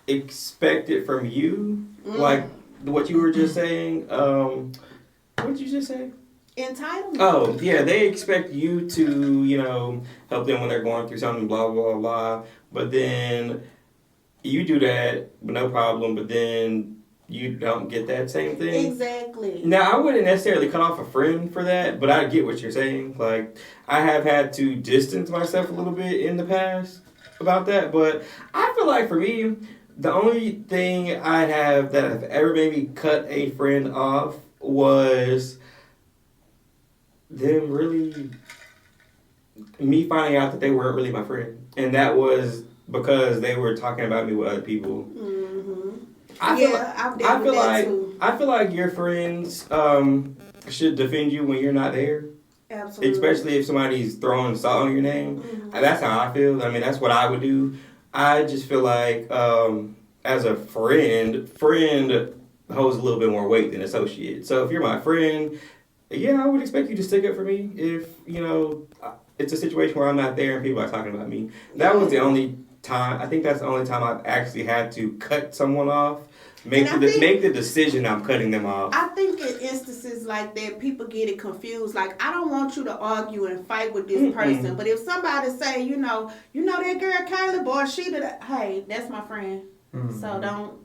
Speaker 3: expect it from you, like what you were just saying. What did you just say?
Speaker 2: Entitlement.
Speaker 3: Oh, yeah, they expect you to, help them when they're going through something, blah, blah, blah. But then you do that, no problem, but then you don't get that same thing.
Speaker 2: Exactly.
Speaker 3: Now, I wouldn't necessarily cut off a friend for that, but I get what you're saying. Like, I have had to distance myself a little bit in the past about that, but I feel like for me, the only thing I have that have ever made me cut a friend off was them really, me finding out that they weren't really my friend. And that was because they were talking about me with other people.
Speaker 2: Mm-hmm.
Speaker 3: I feel like your friends should defend you when you're not there.
Speaker 2: Absolutely.
Speaker 3: Especially if somebody's throwing salt on your name.
Speaker 2: Mm-hmm.
Speaker 3: That's how I feel. I mean, that's what I would do. I just feel like as a friend holds a little bit more weight than associate. So if you're my friend, yeah, I would expect you to stick up for me if, it's a situation where I'm not there and people are talking about me. That was the only time, I think that's the only time I've actually had to cut someone off. Make the decision I'm cutting them off.
Speaker 2: I think in instances like that, people get it confused. Like, I don't want you to argue and fight with this person, but if somebody say, you know that girl Kaila, boy, hey, that's my friend.
Speaker 1: Mm-hmm.
Speaker 2: So don't.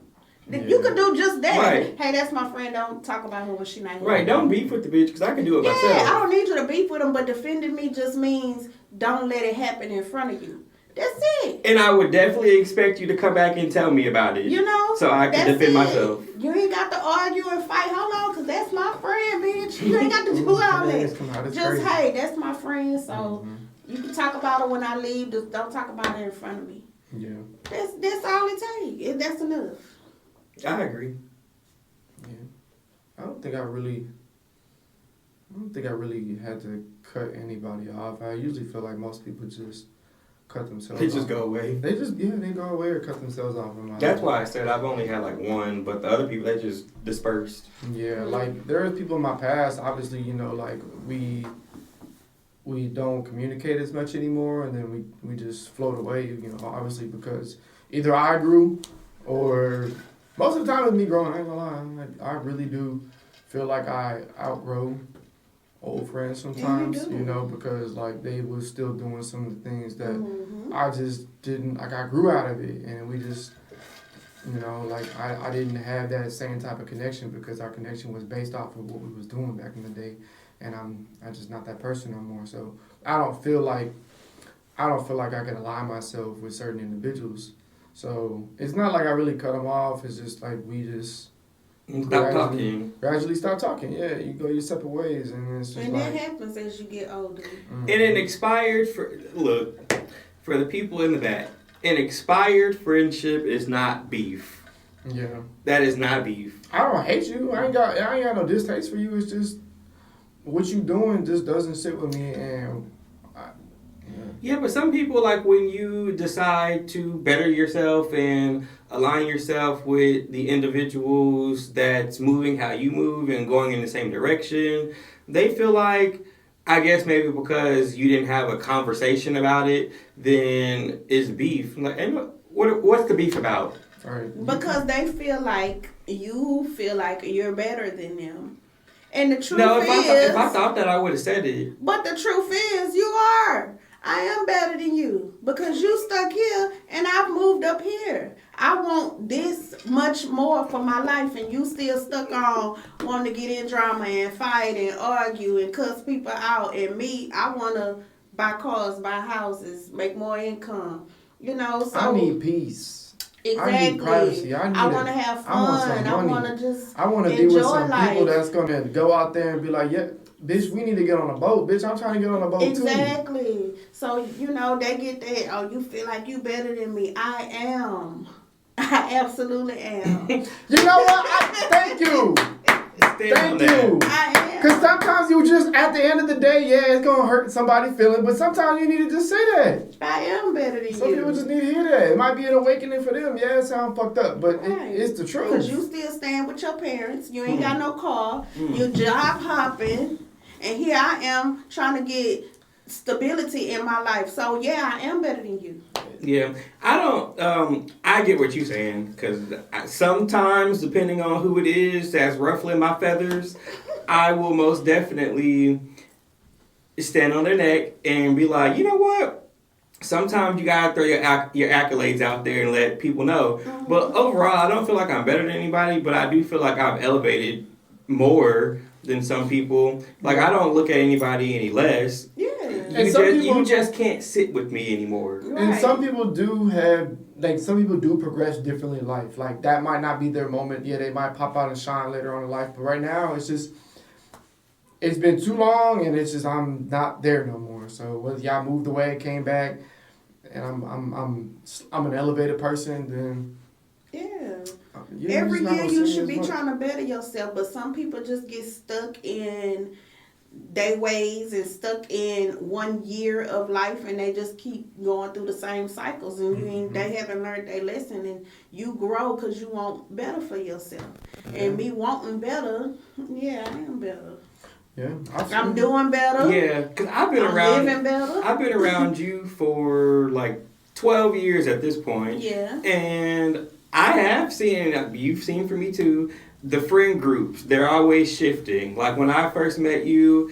Speaker 2: You could do just that.
Speaker 3: Right.
Speaker 2: Hey, that's my friend. Don't talk about her when she not here.
Speaker 3: Right, don't beef with the bitch because I can do it myself.
Speaker 2: Yeah, I don't need you to beef with them, but defending me just means don't let it happen in front of you. That's it.
Speaker 3: And I would definitely expect you to come back and tell me about it. So I can defend myself.
Speaker 2: You ain't got to argue and fight. Hold on, because that's my friend, bitch. You ain't got to do all that. Just, crazy. Hey, that's my friend, so you can talk about her when I leave. Just don't talk about her in front of me.
Speaker 1: Yeah.
Speaker 2: That's all it takes. That's enough.
Speaker 3: I agree.
Speaker 1: Yeah. I don't think I really had to cut anybody off. I usually feel like most people just cut themselves off.
Speaker 3: They just go away.
Speaker 1: They go away or cut themselves off.
Speaker 3: That's why I said I've only had like one, but the other people, they just dispersed.
Speaker 1: Yeah, like there are people in my past, obviously, like we don't communicate as much anymore, and then we just float away, obviously because either I grew or most of the time with me growing, I ain't gonna lie, I really do feel like I outgrow old friends sometimes, because like they was still doing some of the things that I just didn't, like I grew out of it, and we just, like I didn't have that same type of connection because our connection was based off of what we was doing back in the day, and I'm just not that person no more. So I don't feel like I can align myself with certain individuals. So it's not like I really cut them off. It's just like we just gradually stop talking. Yeah, you go your separate ways, and it's just
Speaker 2: that happens as you get older.
Speaker 3: And an expired for the people in the back, an expired friendship is not beef.
Speaker 1: Yeah,
Speaker 3: that is not beef.
Speaker 1: I don't hate you. I ain't got no distaste for you. It's just what you doing just doesn't sit with me, and
Speaker 3: Yeah, but some people, like, when you decide to better yourself and align yourself with the individuals that's moving how you move and going in the same direction, they feel like, I guess maybe because you didn't have a conversation about it, then it's beef. Like, and what's the beef about?
Speaker 1: Right.
Speaker 2: Because they feel like you feel like you're better than them. And the truth
Speaker 3: No,
Speaker 2: is...
Speaker 3: if I thought that, I would have said it.
Speaker 2: But the truth is, you are. I am better than you because you stuck here and I've moved up here. I want this much more for my life and you still stuck on wanting to get in drama and fight and argue and cuss people out. And me, I want to buy cars, buy houses, make more income. You know, so...
Speaker 1: I need peace.
Speaker 2: Exactly.
Speaker 1: I need privacy.
Speaker 2: I want to have fun. I want to just
Speaker 1: I want to be with some people that's going to go out there and be like, yeah, bitch, we need to get on a boat. Bitch, I'm trying to get on a boat too.
Speaker 2: Exactly. So, you know, they get that, oh, you feel like you better than me. I am. I absolutely am.
Speaker 1: You know what? Thank you. Thank you.
Speaker 2: I am.
Speaker 1: Because sometimes you just, at the end of the day, yeah, it's going to hurt somebody's feeling, but sometimes you need to just say that.
Speaker 2: I am better than
Speaker 1: Some
Speaker 2: you.
Speaker 1: people just need to hear that. It might be an awakening for them. Yeah, it sounds fucked up, but it's the truth.
Speaker 2: Because you still stand with your parents. You ain't got no car. You job hopping. And here I am trying to get stability in my life. So, yeah, I am better than you.
Speaker 3: Yeah, I don't, I get what you're saying, because sometimes, depending on who it is that's ruffling my feathers, I will most definitely stand on their neck and be like, you know what? Sometimes you gotta throw your accolades out there and let people know. Mm-hmm. But overall, I don't feel like I'm better than anybody, but I do feel like I've elevated more than some people. Like, I don't look at anybody any less.
Speaker 2: Yeah.
Speaker 3: You just can't sit with me anymore.
Speaker 2: Right.
Speaker 1: And some people do have, like, some people do progress differently in life. Like, that might not be their moment. Yeah, they might pop out and shine later on in life. But right now, it's just, it's been too long, and it's just, I'm not there no more. So, whether y'all moved away, came back, and I'm an elevated person, then...
Speaker 2: Yeah. Every year you should be trying to better yourself, but some people just get stuck in their ways and stuck in 1 year of life, and they just keep going through the same cycles, and they haven't learned their lesson, and you grow because you want better for yourself. And me wanting better, yeah, I am better.
Speaker 1: Yeah,
Speaker 2: I'm doing better.
Speaker 3: Yeah, because I'm
Speaker 2: living better.
Speaker 3: I've been around you for like 12 years at this point.
Speaker 2: Yeah.
Speaker 3: And I have seen, you've seen for me too, the friend groups, they're always shifting. Like when I first met you,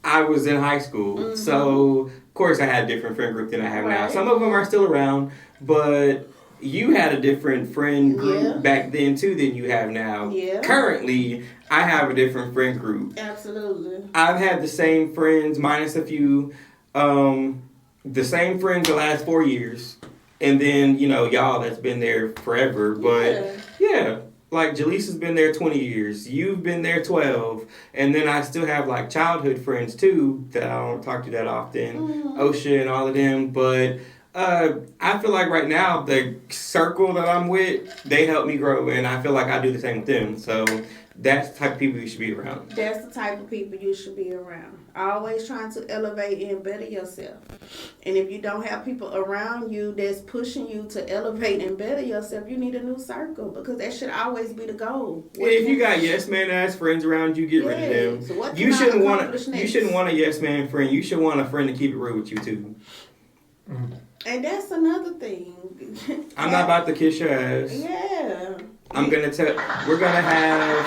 Speaker 3: I was in high school. Mm-hmm. So, of course, I had a different friend group than I have now. Some of them are still around, but you had a different friend group back then too than you have now.
Speaker 2: Yeah.
Speaker 3: Currently, I have a different friend group.
Speaker 2: Absolutely.
Speaker 3: I've had the same friends, minus a few, the same friends the last 4 years. And then, you know, y'all that's been there forever. But, yeah, like Jalisa's been there 20 years. You've been there 12. And then I still have, like, childhood friends, too, that I don't talk to that often. Mm-hmm. Osha and all of them. But I feel like right now, the circle that I'm with, they help me grow. And I feel like I do the same with them. So that's the type of people you should be around.
Speaker 2: That's the type of people you should be around. Always trying to elevate and better yourself. And if you don't have people around you that's pushing you to elevate and better yourself, you need a new circle, because that should always be the goal.
Speaker 3: If you got yes man ass friends around you, get rid of them.
Speaker 2: So
Speaker 3: you shouldn't want a yes man friend. You should want a friend to keep it real with you too.
Speaker 1: Mm-hmm.
Speaker 2: And that's another thing.
Speaker 3: I'm not about to kiss your ass.
Speaker 2: Yeah.
Speaker 3: I'm gonna we're gonna have.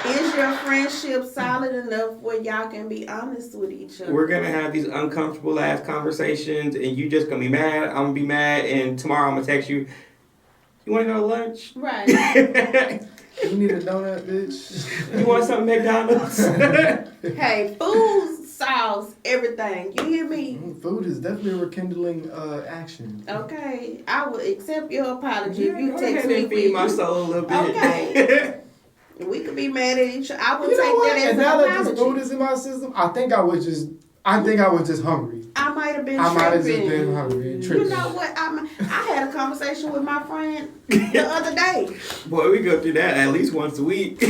Speaker 2: Is your friendship solid enough where y'all can be honest with each other?
Speaker 3: We're gonna have these uncomfortable ass conversations, and you just gonna be mad. I'm gonna be mad, and tomorrow I'm gonna text you. You wanna go to lunch?
Speaker 2: Right.
Speaker 1: You need a donut, bitch.
Speaker 3: You want some McDonald's?
Speaker 2: Hey, food solves everything. You hear me?
Speaker 1: Food is definitely a rekindling action.
Speaker 2: Okay, I will accept your apology if you
Speaker 3: go
Speaker 2: text
Speaker 3: ahead
Speaker 2: me.
Speaker 3: And feed my soul a little bit.
Speaker 2: Okay. We could be mad at each other. I would take that as
Speaker 1: And
Speaker 2: an
Speaker 1: now
Speaker 2: apology.
Speaker 1: that this food is in my system, I think I would just I think I was just hungry.
Speaker 2: I might have been
Speaker 1: I might have just
Speaker 2: tripping.
Speaker 1: been hungry. Tripping.
Speaker 2: You know what? I had a conversation with my friend the other day.
Speaker 3: Boy, we go through that at least once a week.
Speaker 2: Me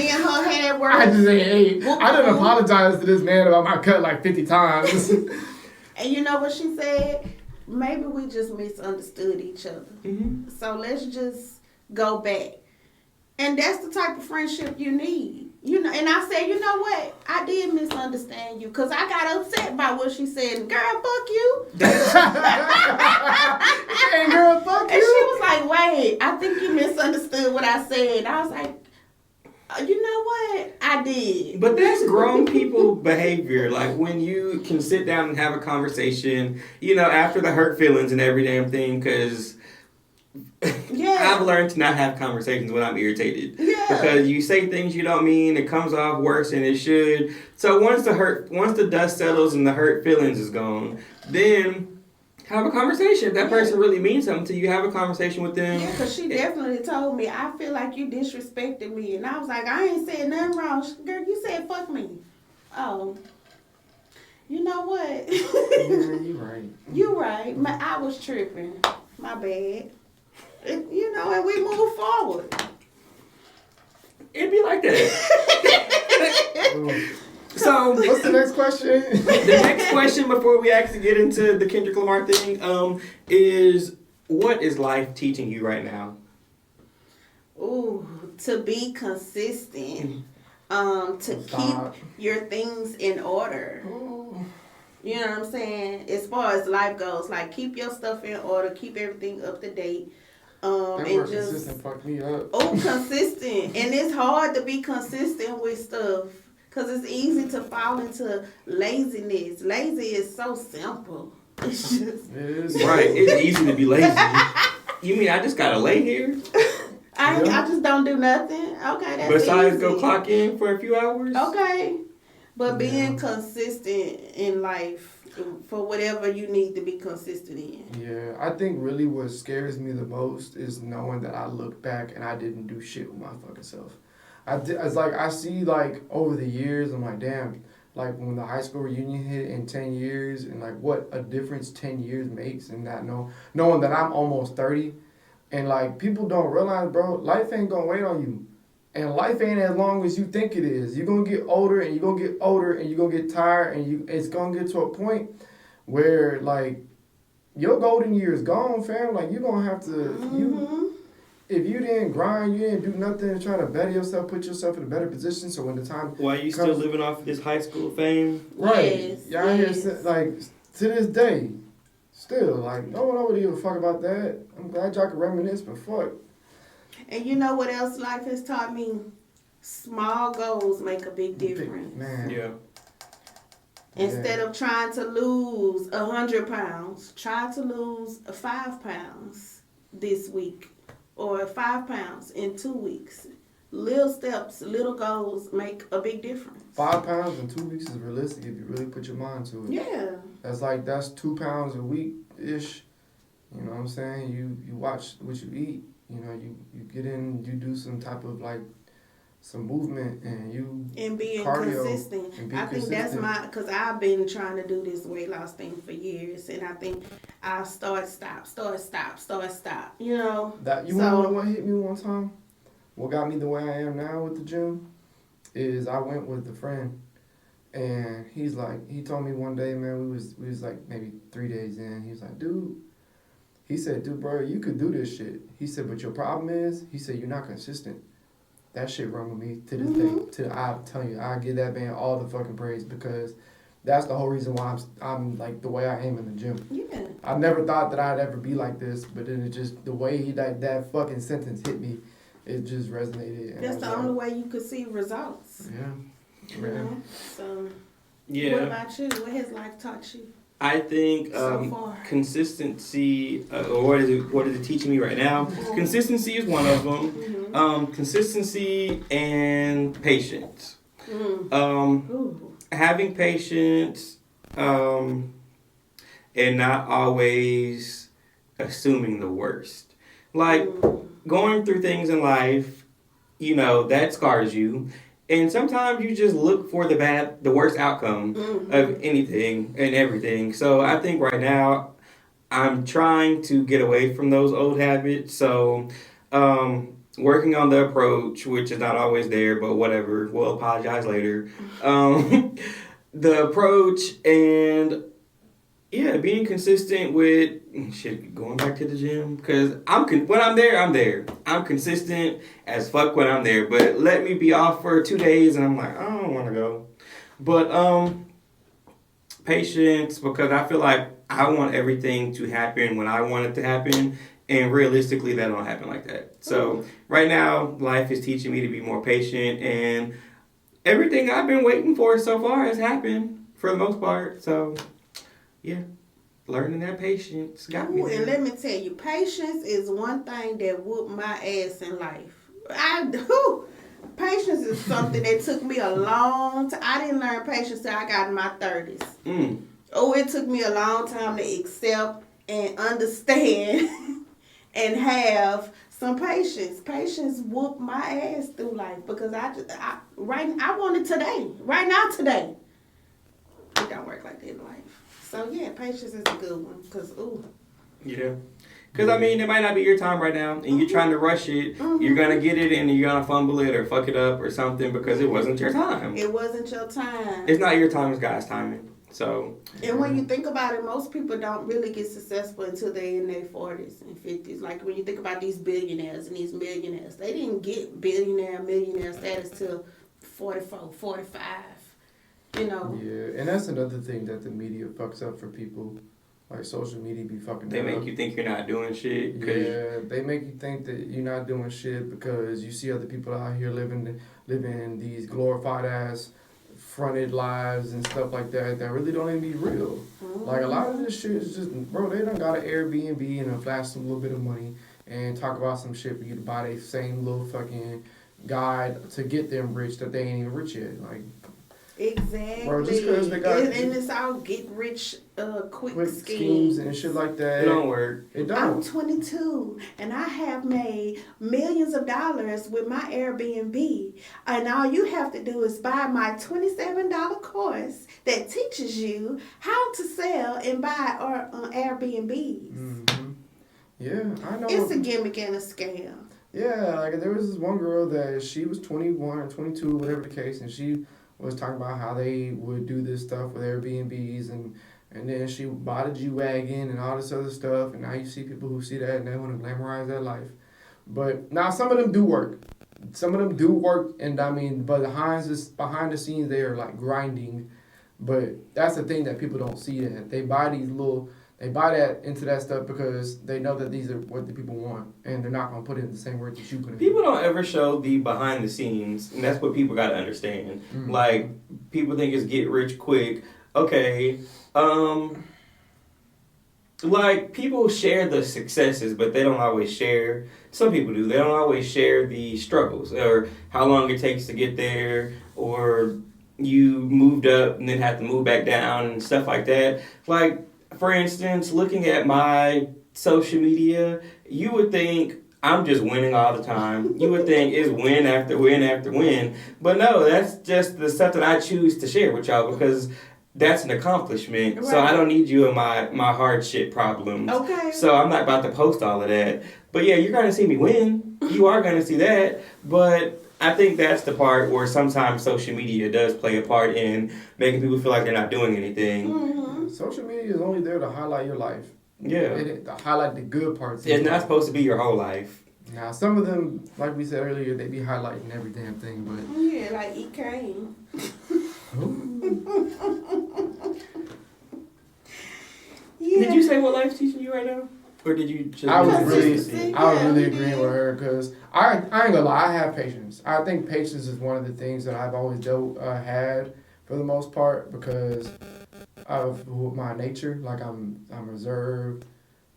Speaker 2: and her had words.
Speaker 1: I just ain't. Hey, I didn't apologize to this man about my cut like 50 times.
Speaker 2: And you know what she said? Maybe we just misunderstood each other.
Speaker 3: Mm-hmm.
Speaker 2: So let's just go back. And that's the type of friendship you need. You know, and I said, you know what? I did misunderstand you because I got upset by what she said. Girl, fuck you.
Speaker 1: Hey, girl, fuck
Speaker 2: And
Speaker 1: you.
Speaker 2: she was like, wait, I think you misunderstood what I said. I was like, you know what? I did.
Speaker 3: But that's grown people behavior. Like when you can sit down and have a conversation, you know, after the hurt feelings and every damn thing, because
Speaker 2: Yeah.
Speaker 3: I've learned to not have conversations when I'm irritated.
Speaker 2: Yeah.
Speaker 3: Because you say things you don't mean, it comes off worse than it should. So once the dust settles and the hurt feelings is gone, then have a conversation. If that person really means something to you, have a conversation with them.
Speaker 2: Yeah, because she definitely told me, I feel like you disrespected me. And I was like, I ain't said nothing wrong. Girl, you said fuck me. Oh. You know what?
Speaker 1: Yeah, you right.
Speaker 2: You right. I was tripping. My bad. You know, and we move forward.
Speaker 3: It'd be like that.
Speaker 1: Ooh.
Speaker 3: So,
Speaker 1: What's the next question?
Speaker 3: the next question before we actually get into the Kendrick Lamar thing is, what is life teaching you right now?
Speaker 2: Ooh, to be consistent. To
Speaker 1: Stop.
Speaker 2: keep your things in order.
Speaker 1: Ooh.
Speaker 2: You know what I'm saying? As far as life goes, like keep your stuff in order, keep everything up to date.
Speaker 1: That
Speaker 2: And
Speaker 1: word
Speaker 2: just
Speaker 1: consistent fucked me up.
Speaker 2: consistent. And it's hard to be consistent with stuff because it's easy to fall into laziness. Lazy is so simple. It's just
Speaker 1: It is.
Speaker 3: Right, it's easy to be lazy. You mean I just gotta lay here?
Speaker 2: I just don't do nothing. Okay, that's
Speaker 3: Besides
Speaker 2: easy.
Speaker 3: go clock in for a few hours?
Speaker 2: Okay. But
Speaker 1: Yeah.
Speaker 2: being consistent in life for whatever you need to be consistent in.
Speaker 1: Yeah, I think really what scares me the most is knowing that I look back and I didn't do shit with my fucking self. It's like I see like over the years, I'm like, damn, like when the high school reunion hit in 10 years and like what a difference 10 years makes and that knowing that I'm almost 30 and like people don't realize, bro, life ain't gonna wait on you. And life ain't as long as you think it is. You're going to get older and you're going to get older and you're going to get tired and it's going to get to a point where, like, your golden year is gone, fam. Like, you're going to have to, if you didn't grind, you didn't do nothing to try to better yourself, put yourself in a better position. So when the time
Speaker 3: Why you still living off this high school fame?
Speaker 1: right,
Speaker 2: Yes,
Speaker 1: y'all
Speaker 2: yes.
Speaker 1: here, like, to this day, still, like, no one would give a fuck about that. I'm glad y'all can reminisce, but fuck.
Speaker 2: And you know what else life has taught me? Small goals make a big difference.
Speaker 1: Man.
Speaker 3: Yeah.
Speaker 2: Instead of trying to lose 100 pounds, try to lose 5 pounds this week or 5 pounds in 2 weeks. Little steps, little goals make a big difference.
Speaker 1: 5 pounds in 2 weeks is realistic if you really put your mind to it.
Speaker 2: Yeah.
Speaker 1: That's 2 pounds a week-ish. You know what I'm saying? You watch what you eat. You know, you get in, you do some type of like some movement and
Speaker 2: being
Speaker 1: cardio
Speaker 2: consistent.
Speaker 1: and be
Speaker 2: I think that's
Speaker 1: consistent.
Speaker 2: because I've been trying to do this weight loss thing for years, and I think I start, stop. You know.
Speaker 1: That you
Speaker 2: So-
Speaker 1: know what hit me one time? What got me the way I am now with the gym is I went with a friend, and he told me one day, man, we was like maybe 3 days in. He was like, dude, bro, you could do this shit. He said, but your problem is, he said, you're not consistent. That shit run with me to this day. I'm telling you, I give that man all the fucking praise because that's the whole reason why I'm like the way I am in the gym.
Speaker 2: Yeah.
Speaker 1: I never thought that I'd ever be like this, but then it just, the way that fucking sentence hit me, it just resonated. And
Speaker 2: That's
Speaker 1: I
Speaker 2: the
Speaker 1: was
Speaker 2: only
Speaker 1: like,
Speaker 2: way you could see results.
Speaker 1: Yeah.
Speaker 2: You
Speaker 1: Man.
Speaker 2: know? So,
Speaker 3: Yeah.
Speaker 2: what about you? What has life taught you
Speaker 3: I think
Speaker 2: so far?
Speaker 3: consistency, or what is it teaching me right now? Consistency is one of them. Consistency and patience.
Speaker 2: Ooh.
Speaker 3: Having patience, and not always assuming the worst. Like going through things in life, you know, that scars you. And sometimes you just look for the worst outcome of anything and everything. So I think right now I'm trying to get away from those old habits. So working on the approach, which is not always there, but whatever. We'll apologize later. The approach and being consistent with going back to the gym, because when I'm there, I'm there. I'm consistent as fuck when I'm there, but let me be off for 2 days and I'm like, I don't want to go. But patience, because I feel like I want everything to happen when I want it to happen, and realistically that don't happen like that. So right now, life is teaching me to be more patient, and everything I've been waiting for so far has happened for the most part. So yeah, learning that patience got me there.
Speaker 2: And let me tell you, patience is one thing that whooped my ass in life. Patience is something that took me a long time. I didn't learn patience till I got in my 30s. It took me a long time to accept and understand and have some patience. Patience whooped my ass through life because I want it today. Right now, today. It don't work like that in life. So yeah, patience is a good one.
Speaker 3: Yeah. Because, I mean, it might not be your time right now, and you're trying to rush it. You're going to get it, and you're going to fumble it or fuck it up or something because it wasn't your time.
Speaker 2: It wasn't your time.
Speaker 3: It's not your time, it's God's timing. So.
Speaker 2: And when you think about it, most people don't really get successful until they're in their 40s and 50s. Like, when you think about these billionaires and these millionaires, they didn't get millionaire status till 44, 45. You know.
Speaker 1: Yeah, and that's another thing that the media fucks up for people. Like, social media be fucking
Speaker 3: They make you think you're not doing shit.
Speaker 1: Yeah, they make you think that you're not doing shit because you see other people out here living these glorified ass fronted lives and stuff like that really don't even be real. Like, a lot of this shit is just, bro, they done got an Airbnb and flash some little bit of money and talk about some shit for you to buy their same little fucking guide to get them rich that they ain't even rich yet. Like,
Speaker 2: exactly.
Speaker 1: Bro, just because they got
Speaker 2: and it's all get rich quick
Speaker 1: schemes and shit like that.
Speaker 3: It don't work.
Speaker 1: It don't.
Speaker 2: I'm 22 and I have made millions of dollars with my Airbnb, and all you have to do is buy my $27 course that teaches you how to sell and buy Airbnbs.
Speaker 1: Yeah, I know.
Speaker 2: It's a gimmick and a scam.
Speaker 1: Yeah, like there was this one girl that she was 21 or 22, whatever the case, and she was talking about how they would do this stuff with Airbnbs and then she bought a G-Wagon and all this other stuff, and now you see people who see that and they want to glamorize that life. But now some of them do work. And I mean, but behind the scenes they are like grinding. But that's the thing that people don't see, that they buy that into that stuff because they know that these are what the people want, and they're not gonna put it in the same words that you put it.
Speaker 3: People don't ever show the behind the scenes, and that's what people gotta understand. Like, people think it's get rich quick. Okay, like, people share the successes, but they don't always share. Some people do. They don't always share the struggles or how long it takes to get there, or you moved up and then had to move back down and stuff like that. Like, for instance, looking at my social media, you would think I'm just winning all the time. You would think it's win after win after win. But no, that's just the stuff that I choose to share with y'all because that's an accomplishment. Right. So I don't need you in my hard shit problems.
Speaker 2: Okay.
Speaker 3: So I'm not about to post all of that. But yeah, you're going to see me win. You are going to see that. But I think that's the part where sometimes social media does play a part in making people feel like they're not doing anything.
Speaker 1: Social media is only there to highlight your life.
Speaker 3: Yeah.
Speaker 1: To highlight the good parts.
Speaker 3: It's not supposed to be your whole life.
Speaker 1: Now, some of them, like we said earlier, they be highlighting every damn thing, but...
Speaker 2: Yeah, like E. Kane.
Speaker 3: Yeah. Did you say what life's teaching you right now? Or did you just...
Speaker 1: I was really agreeing with her, because I ain't gonna lie, I have patience. I think patience is one of the things that I've always had, for the most part, because of my nature. Like, I'm reserved.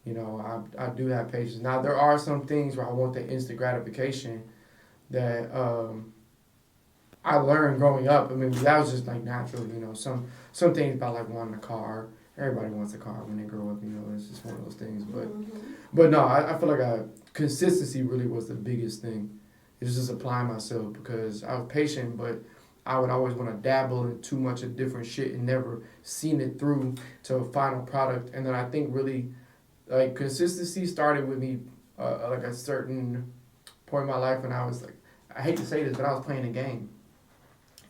Speaker 1: You know, I do have patience. Now, there are some things where I want the instant gratification that I learned growing up. I mean, that was just, like, natural, you know. Some things about, like, wanting a car. Everybody wants a car when they grow up, you know. It's just one of those things. But no, I feel like consistency really was the biggest thing. is just applying myself because I was patient, but I would always want to dabble in too much of different shit and never seen it through to a final product. And then I think really, like, consistency started with me, like a certain point in my life when I was like, I hate to say this, but I was playing a game.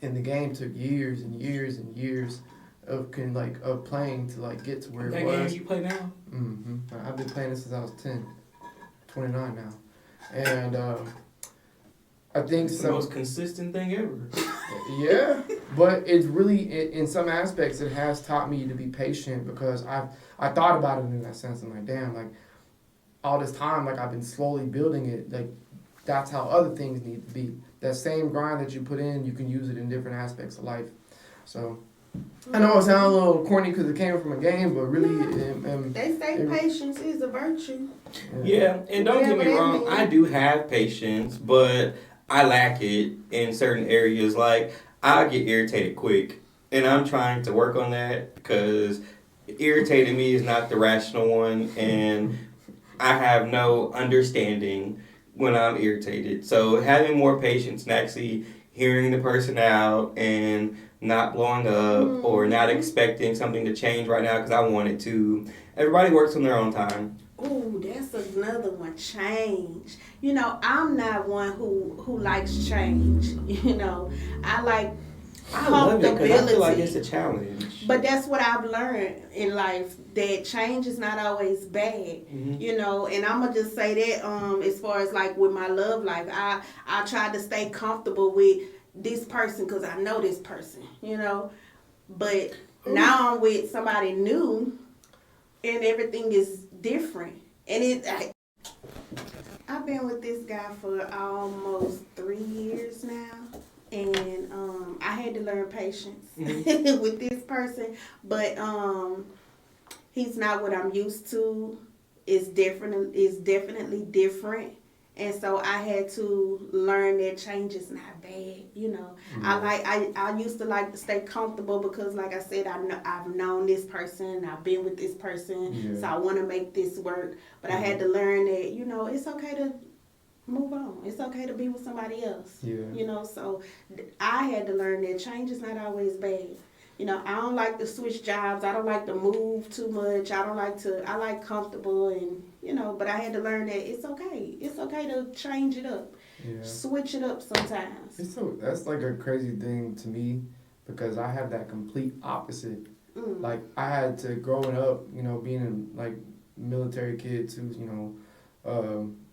Speaker 1: And the game took years and years and years of playing to like get to where
Speaker 3: that
Speaker 1: it was.
Speaker 3: That game you play now?
Speaker 1: Mm-hmm. I've been playing this since I was 10, 29 now. And I think
Speaker 3: it's the most consistent thing ever.
Speaker 1: Yeah, but it's really, in some aspects, it has taught me to be patient because I thought about it in that sense. I'm like, damn, like all this time, like I've been slowly building it. Like that's how other things need to be. That same grind that you put in, you can use it in different aspects of life. So I know it sounds a little corny because it came from a game, but really,
Speaker 2: they say patience is a virtue.
Speaker 3: Yeah, and don't get me wrong, I do have patience, but I lack it in certain areas. Like, I get irritated quick, and I'm trying to work on that because irritating me is not the rational one, and I have no understanding when I'm irritated. So having more patience and actually hearing the person out and not blowing up or not expecting something to change right now because I want it to. Everybody works on their own time.
Speaker 2: Ooh, that's another one. Change. You know, I'm not one who likes change. You know, I like
Speaker 3: I love it because I feel like it's a challenge.
Speaker 2: But that's what I've learned in life, that change is not always bad.
Speaker 3: Mm-hmm.
Speaker 2: You know, and I'm gonna just say that as far as like with my love life, I try to stay comfortable with this person because I know this person. You know, but now I'm with somebody new, and everything is different. And I've been with this guy for almost 3 years now. And I had to learn patience with this person, but he's not what I'm used to. It's different. It's definitely different, and so I had to learn that change is not bad. You know, I used to like to stay comfortable because, like I said, I've known this person, I've been with this person, so I want to make this work. But I had to learn that it's okay to move on. It's okay to be with somebody else.
Speaker 1: Yeah.
Speaker 2: You know, so I had to learn that change is not always bad. You know, I don't like to switch jobs. I don't like to move too much. I like comfortable and, but I had to learn that it's okay. It's okay to change it up.
Speaker 1: Yeah.
Speaker 2: Switch it up sometimes.
Speaker 1: That's like a crazy thing to me because I have that complete opposite. Like I had to growing up, being a military kid too,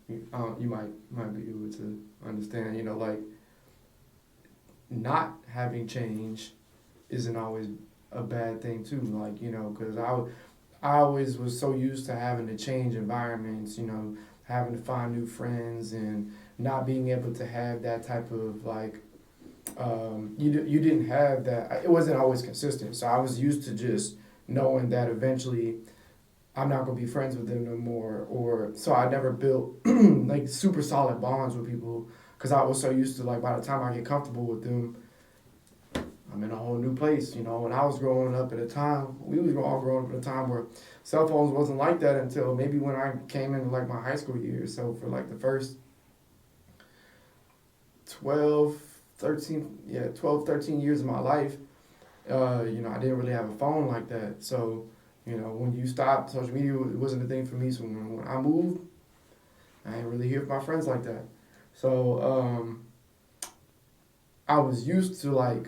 Speaker 1: you might be able to understand, not having change isn't always a bad thing too, because I always was so used to having to change environments, having to find new friends and not being able to have that type of you didn't have that. It wasn't always consistent, so I was used to just knowing that eventually I'm not going to be friends with them no more. So I never built super solid bonds with people because I was so used to by the time I get comfortable with them, I'm in a whole new place. When I was growing up at a time, we was all growing up at a time where cell phones wasn't like that until maybe when I came into my high school years. So for the first 12, 13 years of my life, I didn't really have a phone like that. So when you stopped social media, it wasn't a thing for me. So when I moved, I didn't really hear from my friends like that. So I was used to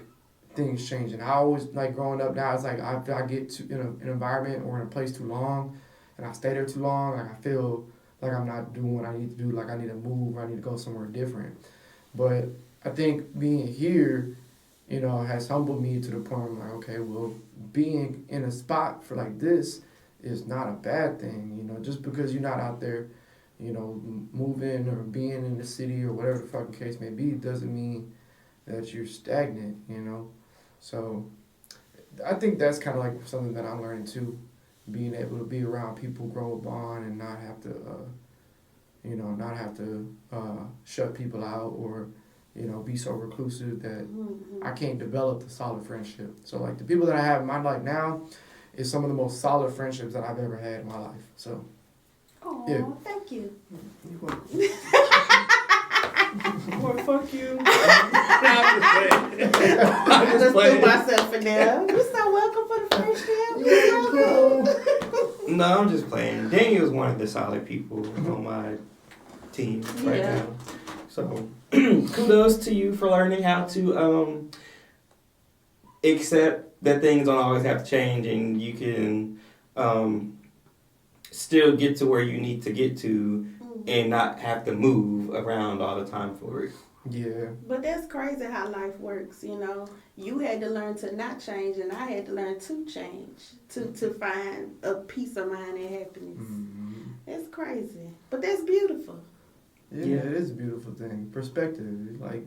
Speaker 1: things changing. I always growing up now. It's I get to in an environment or in a place too long, and I stay there too long. I feel like I'm not doing what I need to do. I need to move. Or I need to go somewhere different. But I think being here, has humbled me to the point where I'm like, okay, well, being in a spot for this is not a bad thing, just because you're not out there, moving or being in the city or whatever the fucking case may be, doesn't mean that you're stagnant, So I think that's kind of something that I'm learning too, being able to be around people, grow a bond, and not have to, shut people out or, be so reclusive that I can't develop the solid friendship. So the people that I have in my life now is some of the most solid friendships that I've ever had in my life. So,
Speaker 2: oh,
Speaker 1: yeah.
Speaker 2: Thank you.
Speaker 1: You're welcome.
Speaker 3: Well, fuck you. I'm
Speaker 2: I just threw myself in there. You're so welcome for the first time.
Speaker 3: No, I'm just playing. Daniel's one of the solid people on my team right now. So, kudos to you for learning how to accept that things don't always have to change, and you can still get to where you need to get to, and not have to move around all the time for it.
Speaker 1: Yeah.
Speaker 2: But that's crazy how life works, you know. You had to learn to not change, and I had to learn to change to find a peace of mind and happiness.
Speaker 1: Mm-hmm.
Speaker 2: It's crazy, but that's beautiful.
Speaker 1: Yeah, it is a beautiful thing. Perspective, like,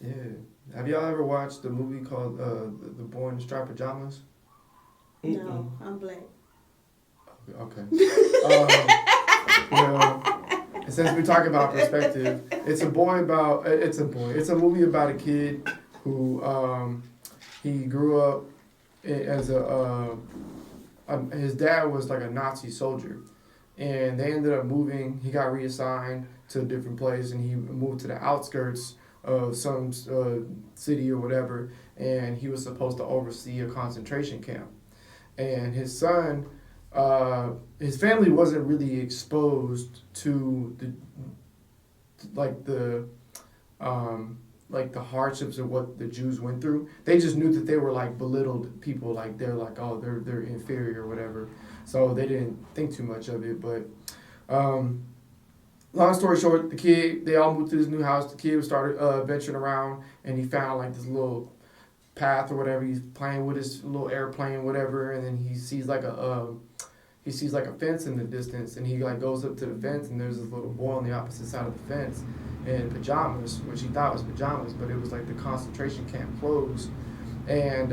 Speaker 1: yeah. Have y'all ever watched the movie called The Boy in the Striped Pajamas?
Speaker 2: No, I'm black.
Speaker 1: Okay. You know, since we're talking about perspective, it's a movie about a kid who he grew up as his dad was like a Nazi soldier, and they ended up moving. He got reassigned to a different place, and he moved to the outskirts of some city or whatever, and he was supposed to oversee a concentration camp. And his son, his family wasn't really exposed to the hardships of what the Jews went through. They just knew that they were like belittled people, like they're like, oh, they're inferior or whatever. So they didn't think too much of it. But long story short, they all moved to this new house. The kid started venturing around, and he found like this little path or whatever. He's playing with his little airplane, whatever, and then he sees like a fence in the distance, and he like goes up to the fence, and there's this little boy on the opposite side of the fence in pajamas, which he thought was pajamas, but it was like the concentration camp clothes. And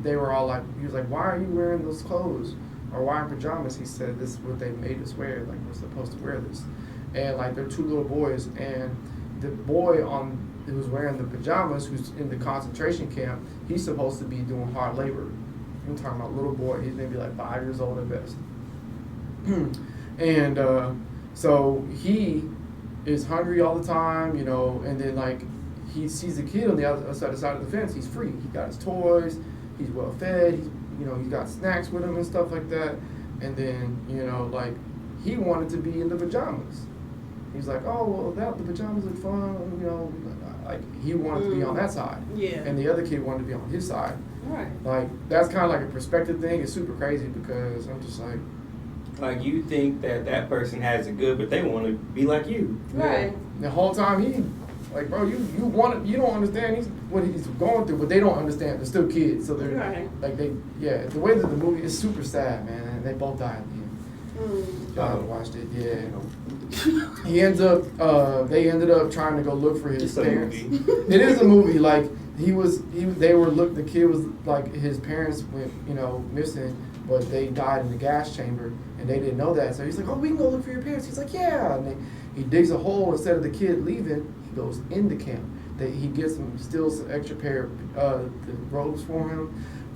Speaker 1: they were all like, he was like, why are you wearing those clothes? Or why in pajamas? He said, this is what they made us wear, like we're supposed to wear this. And like they're two little boys, and the boy who's wearing the pajamas, who's in the concentration camp, he's supposed to be doing hard labor. I'm talking about little boy, he's maybe like 5 years old at best. And so he is hungry all the time, you know, and then like he sees a kid on the other side of the fence. He's free. He got his toys. He's well fed. He's got snacks with him and stuff like that. And then, you know, like he wanted to be in the pajamas. He's like, oh, well, the pajamas look fun, you know. Like he wanted to be on that side.
Speaker 2: Yeah.
Speaker 1: And the other kid wanted to be on his side.
Speaker 2: Right.
Speaker 1: Like that's kind of like a perspective thing. It's super crazy because I'm just like.
Speaker 3: Like you think that person has it good, but they want to be like you.
Speaker 2: Right.
Speaker 1: Yeah. The whole time he, like, bro, you don't understand what he's going through, but they don't understand. They're still kids, so they're like the way that the movie is super sad, man. And they both died at the end. Y'all haven't watched it, yeah. They ended up trying to go look for his parents. It is a movie. Like the kid was like his parents went, you know, missing. But they died in the gas chamber, and they didn't know that. So he's like, oh, we can go look for your parents. He's like, yeah. And he digs a hole. Instead of the kid leaving, he goes into camp. He steals some extra pair of the robes for him,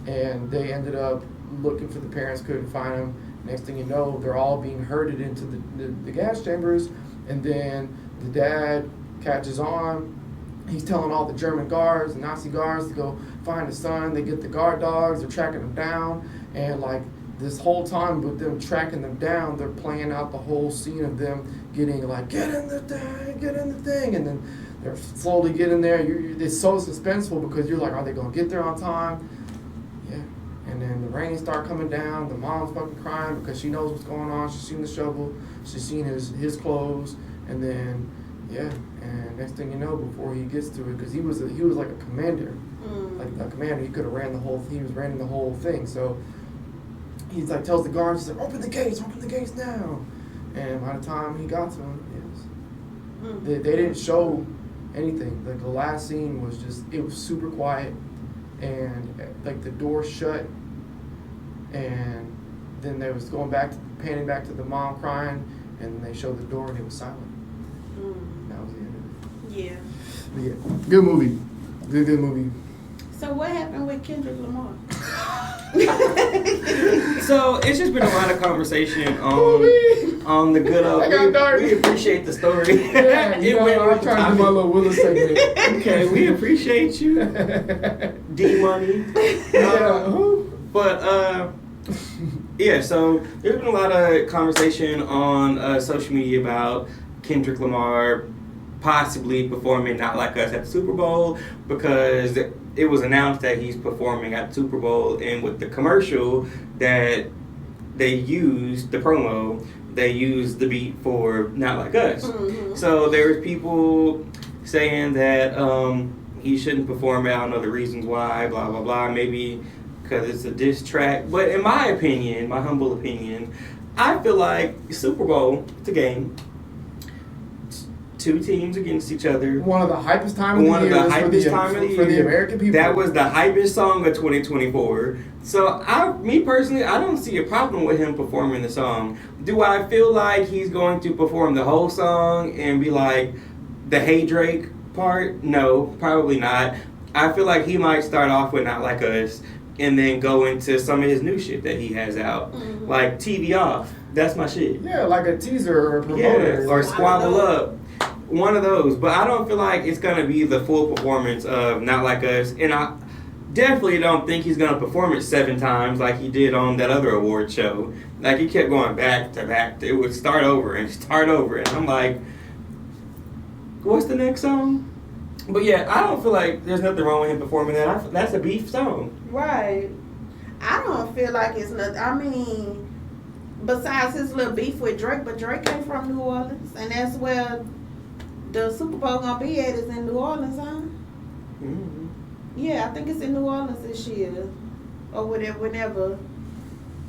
Speaker 1: and they ended up looking for the parents, couldn't find them. Next thing you know, they're all being herded into the gas chambers, and then the dad catches on. He's telling all the German guards, the Nazi guards, to go find his son. They get the guard dogs. They're tracking him down. And like this whole time with them tracking them down, they're playing out the whole scene of them getting like, get in the thing. And then they're slowly getting there. It's so suspenseful because you're like, are they going to get there on time? Yeah. And then the rain start coming down. The mom's fucking crying because she knows what's going on. She's seen the shovel. She's seen his clothes. And then, yeah. And next thing you know, before he gets to it, because he was like a commander. Like a commander, he could have he was running the whole thing. So he's like, tells the guards, he's like, open the gates now. And by the time he got to him, they didn't show anything. Like the last scene was it was super quiet, and like the door shut, and then they was panning back to the mom crying, and they showed the door and it was silent. That was the end of it.
Speaker 2: Yeah.
Speaker 1: But yeah, good movie. Good movie.
Speaker 2: So what happened with Kendrick Lamar?
Speaker 3: So it's just been a lot of conversation on the good old. We appreciate the story.
Speaker 1: Yeah, I'm trying to do my little Willis segment.
Speaker 3: Okay, we appreciate you, D Money. But yeah. So there's been a lot of conversation on social media about Kendrick Lamar possibly performing Not Like Us at the Super Bowl, because it was announced that he's performing at the Super Bowl, and with the commercial that they used, the promo, they used the beat for Not Like Us. Mm-hmm. So there was people saying that he shouldn't perform it. I don't know the reasons why, blah, blah, blah. Maybe because it's a diss track. But in my opinion, my humble opinion, I feel like Super Bowl, it's a game. Two teams against each other.
Speaker 1: One of the hypest time of the year for the American people.
Speaker 3: That was the hypest song of 2024. So, me personally, I don't see a problem with him performing the song. Do I feel like he's going to perform the whole song and be like the Hey Drake part? No, probably not. I feel like he might start off with Not Like Us and then go into some of his new shit that he has out. Mm-hmm. Like TV Off. That's my shit.
Speaker 1: Yeah, like a teaser or a promoter.
Speaker 3: Yeah, or Squabble Up. One of those, but I don't feel like it's going to be the full performance of Not Like Us, and I definitely don't think he's going to perform it 7 times like he did on that other award show. Like, he kept going back to back. It would start over, and I'm like, what's the next song? But yeah, I don't feel like there's nothing wrong with him performing that. That's a beef song.
Speaker 2: Right. I don't feel like it's nothing. I mean, besides his little beef with Drake, but Drake ain't from New Orleans, and that's where the Super Bowl gonna be at, is in New Orleans, huh? Mm-hmm. Yeah, I think it's in New Orleans this year, or whenever.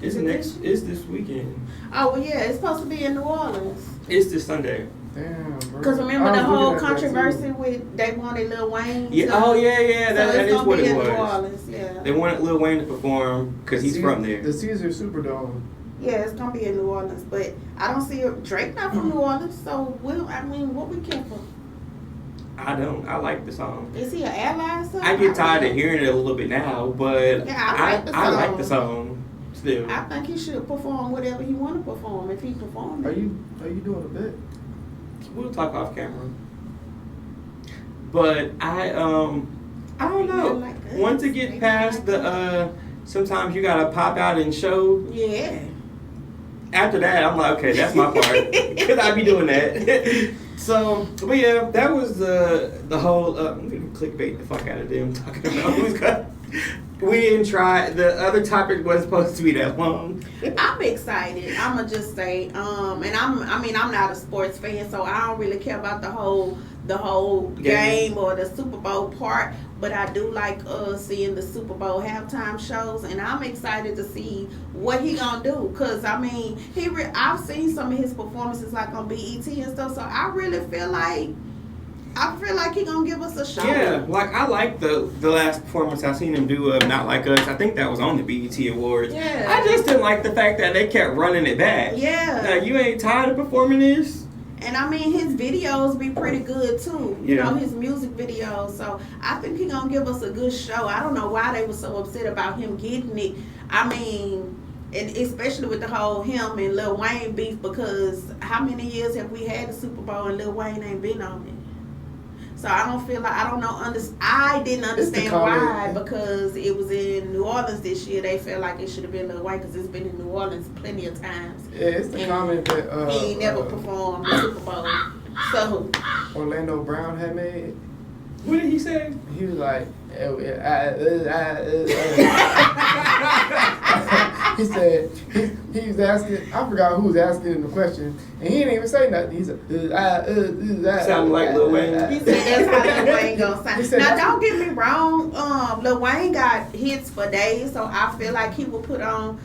Speaker 3: It's this weekend.
Speaker 2: Oh well, yeah, it's supposed to be in New Orleans.
Speaker 3: It's this Sunday.
Speaker 1: Damn, bro.
Speaker 2: Because remember the whole controversy with they wanted Lil Wayne.
Speaker 3: Yeah. Oh yeah. That is what it was.
Speaker 2: New Orleans, yeah.
Speaker 3: They wanted Lil Wayne to perform because he's from there.
Speaker 1: The Caesar Superdome.
Speaker 2: Yeah, it's gonna be in New Orleans, but I don't see Drake not from New Orleans, so what we care for?
Speaker 3: I don't. I like the song.
Speaker 2: Is he an ally or something?
Speaker 3: I get tired of hearing it a little bit now, but
Speaker 2: yeah,
Speaker 3: I like the song still.
Speaker 2: I think he should perform whatever he want to perform if he performs.
Speaker 1: Are you doing a bit?
Speaker 3: We'll talk off camera. But I don't know. Like once it gets past the sometimes you gotta pop out and show.
Speaker 2: Yeah.
Speaker 3: After that, I'm like, okay, that's my part. Could I be doing that? So, but yeah, that was the whole. I'm gonna clickbait the fuck out of them talking about who's got. We didn't try. The other topic wasn't supposed to be that long.
Speaker 2: I'm excited. I'ma just say, and I'm not a sports fan, so I don't really care about the whole game or the Super Bowl part. But I do like seeing the Super Bowl halftime shows, and I'm excited to see what he gonna do. Cause I mean, I've seen some of his performances like on BET and stuff, so I really feel like he gonna give us a show.
Speaker 3: Yeah, like I like the last performance I seen him do of Not Like Us. I think that was on the BET Awards.
Speaker 2: Yeah.
Speaker 3: I just didn't like the fact that they kept running it back.
Speaker 2: Yeah.
Speaker 3: Like, you ain't tired of performing this?
Speaker 2: And I mean, his videos be pretty good too. You know, his music videos. So I think he gonna give us a good show. I don't know why they were so upset about him getting it. I mean, and especially with the whole him and Lil Wayne beef, because how many years have we had the Super Bowl and Lil Wayne ain't been on it? So I don't feel like, I didn't understand why, because it was in New Orleans this year. They felt like it should have been Lil Wayne because it's been in New Orleans plenty of times.
Speaker 1: Yeah, it's the comment that
Speaker 2: he ain't never performed the Super Bowl. So
Speaker 1: Orlando Brown had made.
Speaker 3: What did he say?
Speaker 1: He was like, he said he was asking. I forgot who was asking him the question, and he didn't even say nothing. He said,
Speaker 3: "Sound like Lil Wayne."
Speaker 2: He said that's how Lil Wayne gonna sound. Now don't get me wrong. Lil Wayne got hits for days, so I feel like he will put on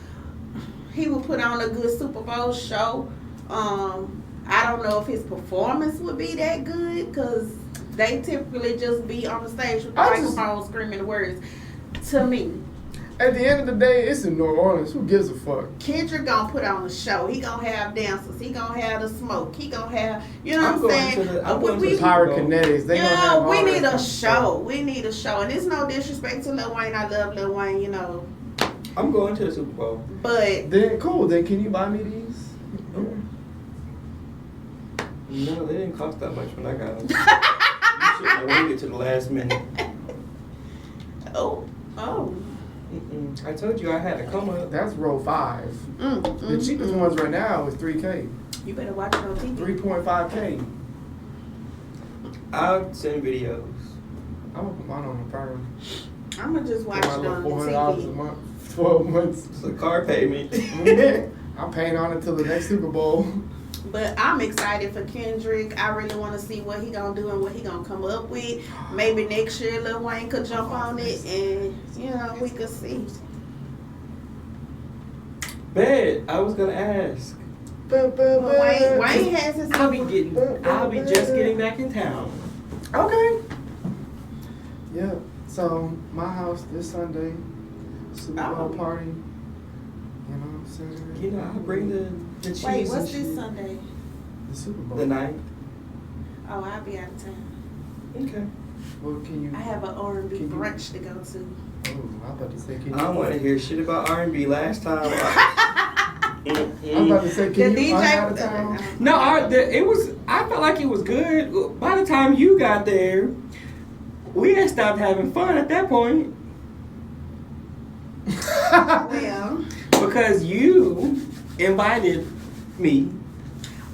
Speaker 2: a good Super Bowl show. I don't know if his performance would be that good because they typically just be on the stage with the microphone screaming the words. To me,
Speaker 1: at the end of the day, it's in New Orleans. Who gives a fuck?
Speaker 2: Kendrick gonna put on a show. He gonna have dancers. He gonna have the smoke. He gonna have, you know what I'm saying?
Speaker 1: I'm going to the pyrokinetics. They gonna have
Speaker 2: we need a show. We need a show. And it's no disrespect to Lil Wayne. I love Lil Wayne. You know,
Speaker 3: I'm going to the Super Bowl.
Speaker 2: But
Speaker 1: Then cool. Then can you buy me these?
Speaker 3: No, they didn't cost that much when I got them. You shouldn't have waited to the last minute.
Speaker 2: oh.
Speaker 3: Mm-mm. I told you I had to come up.
Speaker 1: That's row 5. The cheapest ones right now is $3K.
Speaker 2: You better watch it on TV.
Speaker 1: 3.5K.
Speaker 3: I'll send videos.
Speaker 1: I'm gonna put mine on the Prime.
Speaker 2: I'm gonna just watch it on the
Speaker 1: $400 a
Speaker 2: TV.
Speaker 1: month, 12 months.
Speaker 3: It's a car payment.
Speaker 1: I'm paying on it till the next Super Bowl.
Speaker 2: But I'm excited for Kendrick. I really want to see what he gonna do and what he gonna come up with. Maybe next year Lil Wayne could jump on it and, we could see.
Speaker 3: Bet, I was gonna ask.
Speaker 2: But Wayne has his.
Speaker 3: I'll be just getting back in town.
Speaker 1: Okay. Yeah. So my house this Sunday, Super Bowl party. You know what I'm saying?
Speaker 3: You know, I'll bring the cheese.
Speaker 2: Wait, what's
Speaker 3: and
Speaker 2: this
Speaker 3: shit.
Speaker 2: Sunday?
Speaker 1: The Super Bowl.
Speaker 3: The night.
Speaker 2: Oh, I'll be out of town.
Speaker 3: Okay.
Speaker 1: Well, can you?
Speaker 2: I have an R&B
Speaker 1: Can you-
Speaker 2: brunch to go to.
Speaker 1: Oh, I about to say, can you?
Speaker 3: I don't want to hear shit about R&B. Last time.
Speaker 1: I'm about to say, can
Speaker 2: The
Speaker 1: you
Speaker 2: DJ
Speaker 1: out of town?
Speaker 3: No, I felt like it was good. By the time you got there, we had stopped having fun at that point.
Speaker 2: Well,
Speaker 3: Because you invited me.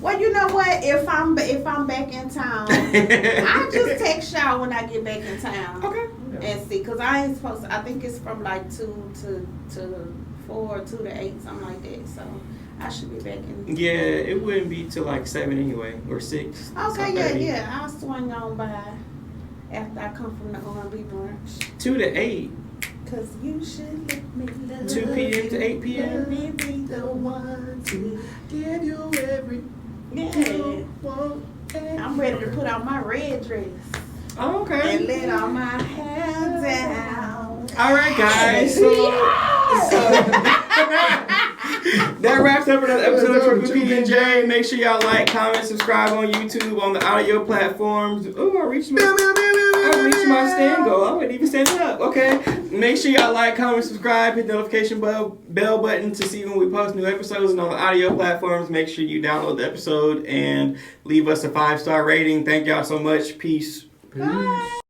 Speaker 2: well, you know what? If I'm back in town, I just text y'all when I get back in town.
Speaker 3: Okay.
Speaker 2: And see, cause I ain't supposed to. I think it's from like 2 to 4, 2 to 8, something like that. So I should be back in.
Speaker 3: Yeah, it wouldn't be till like 7 anyway, or 6.
Speaker 2: Okay, yeah. I'll swing on by after I come from the R&B brunch.
Speaker 3: 2 to 8.
Speaker 2: Cause you should let me love
Speaker 3: 2 p.m. to 8 p.m.
Speaker 2: Let me be the one to
Speaker 1: Give you every
Speaker 2: yeah.
Speaker 1: want.
Speaker 2: I'm ready to put on my red dress
Speaker 3: Oh, okay.
Speaker 2: and let all my hair down.
Speaker 3: All right, guys. So that wraps up another episode of Triple P&J. Make sure y'all like, comment, subscribe on YouTube, on the audio platforms. Oh, I reached my stand goal. I wouldn't even stand up. Okay. Make sure y'all like, comment, subscribe, hit the notification bell button to see when we post new episodes, and on the audio platforms, make sure you download the episode and leave us a 5-star rating. Thank y'all so much. Peace.
Speaker 1: Peace.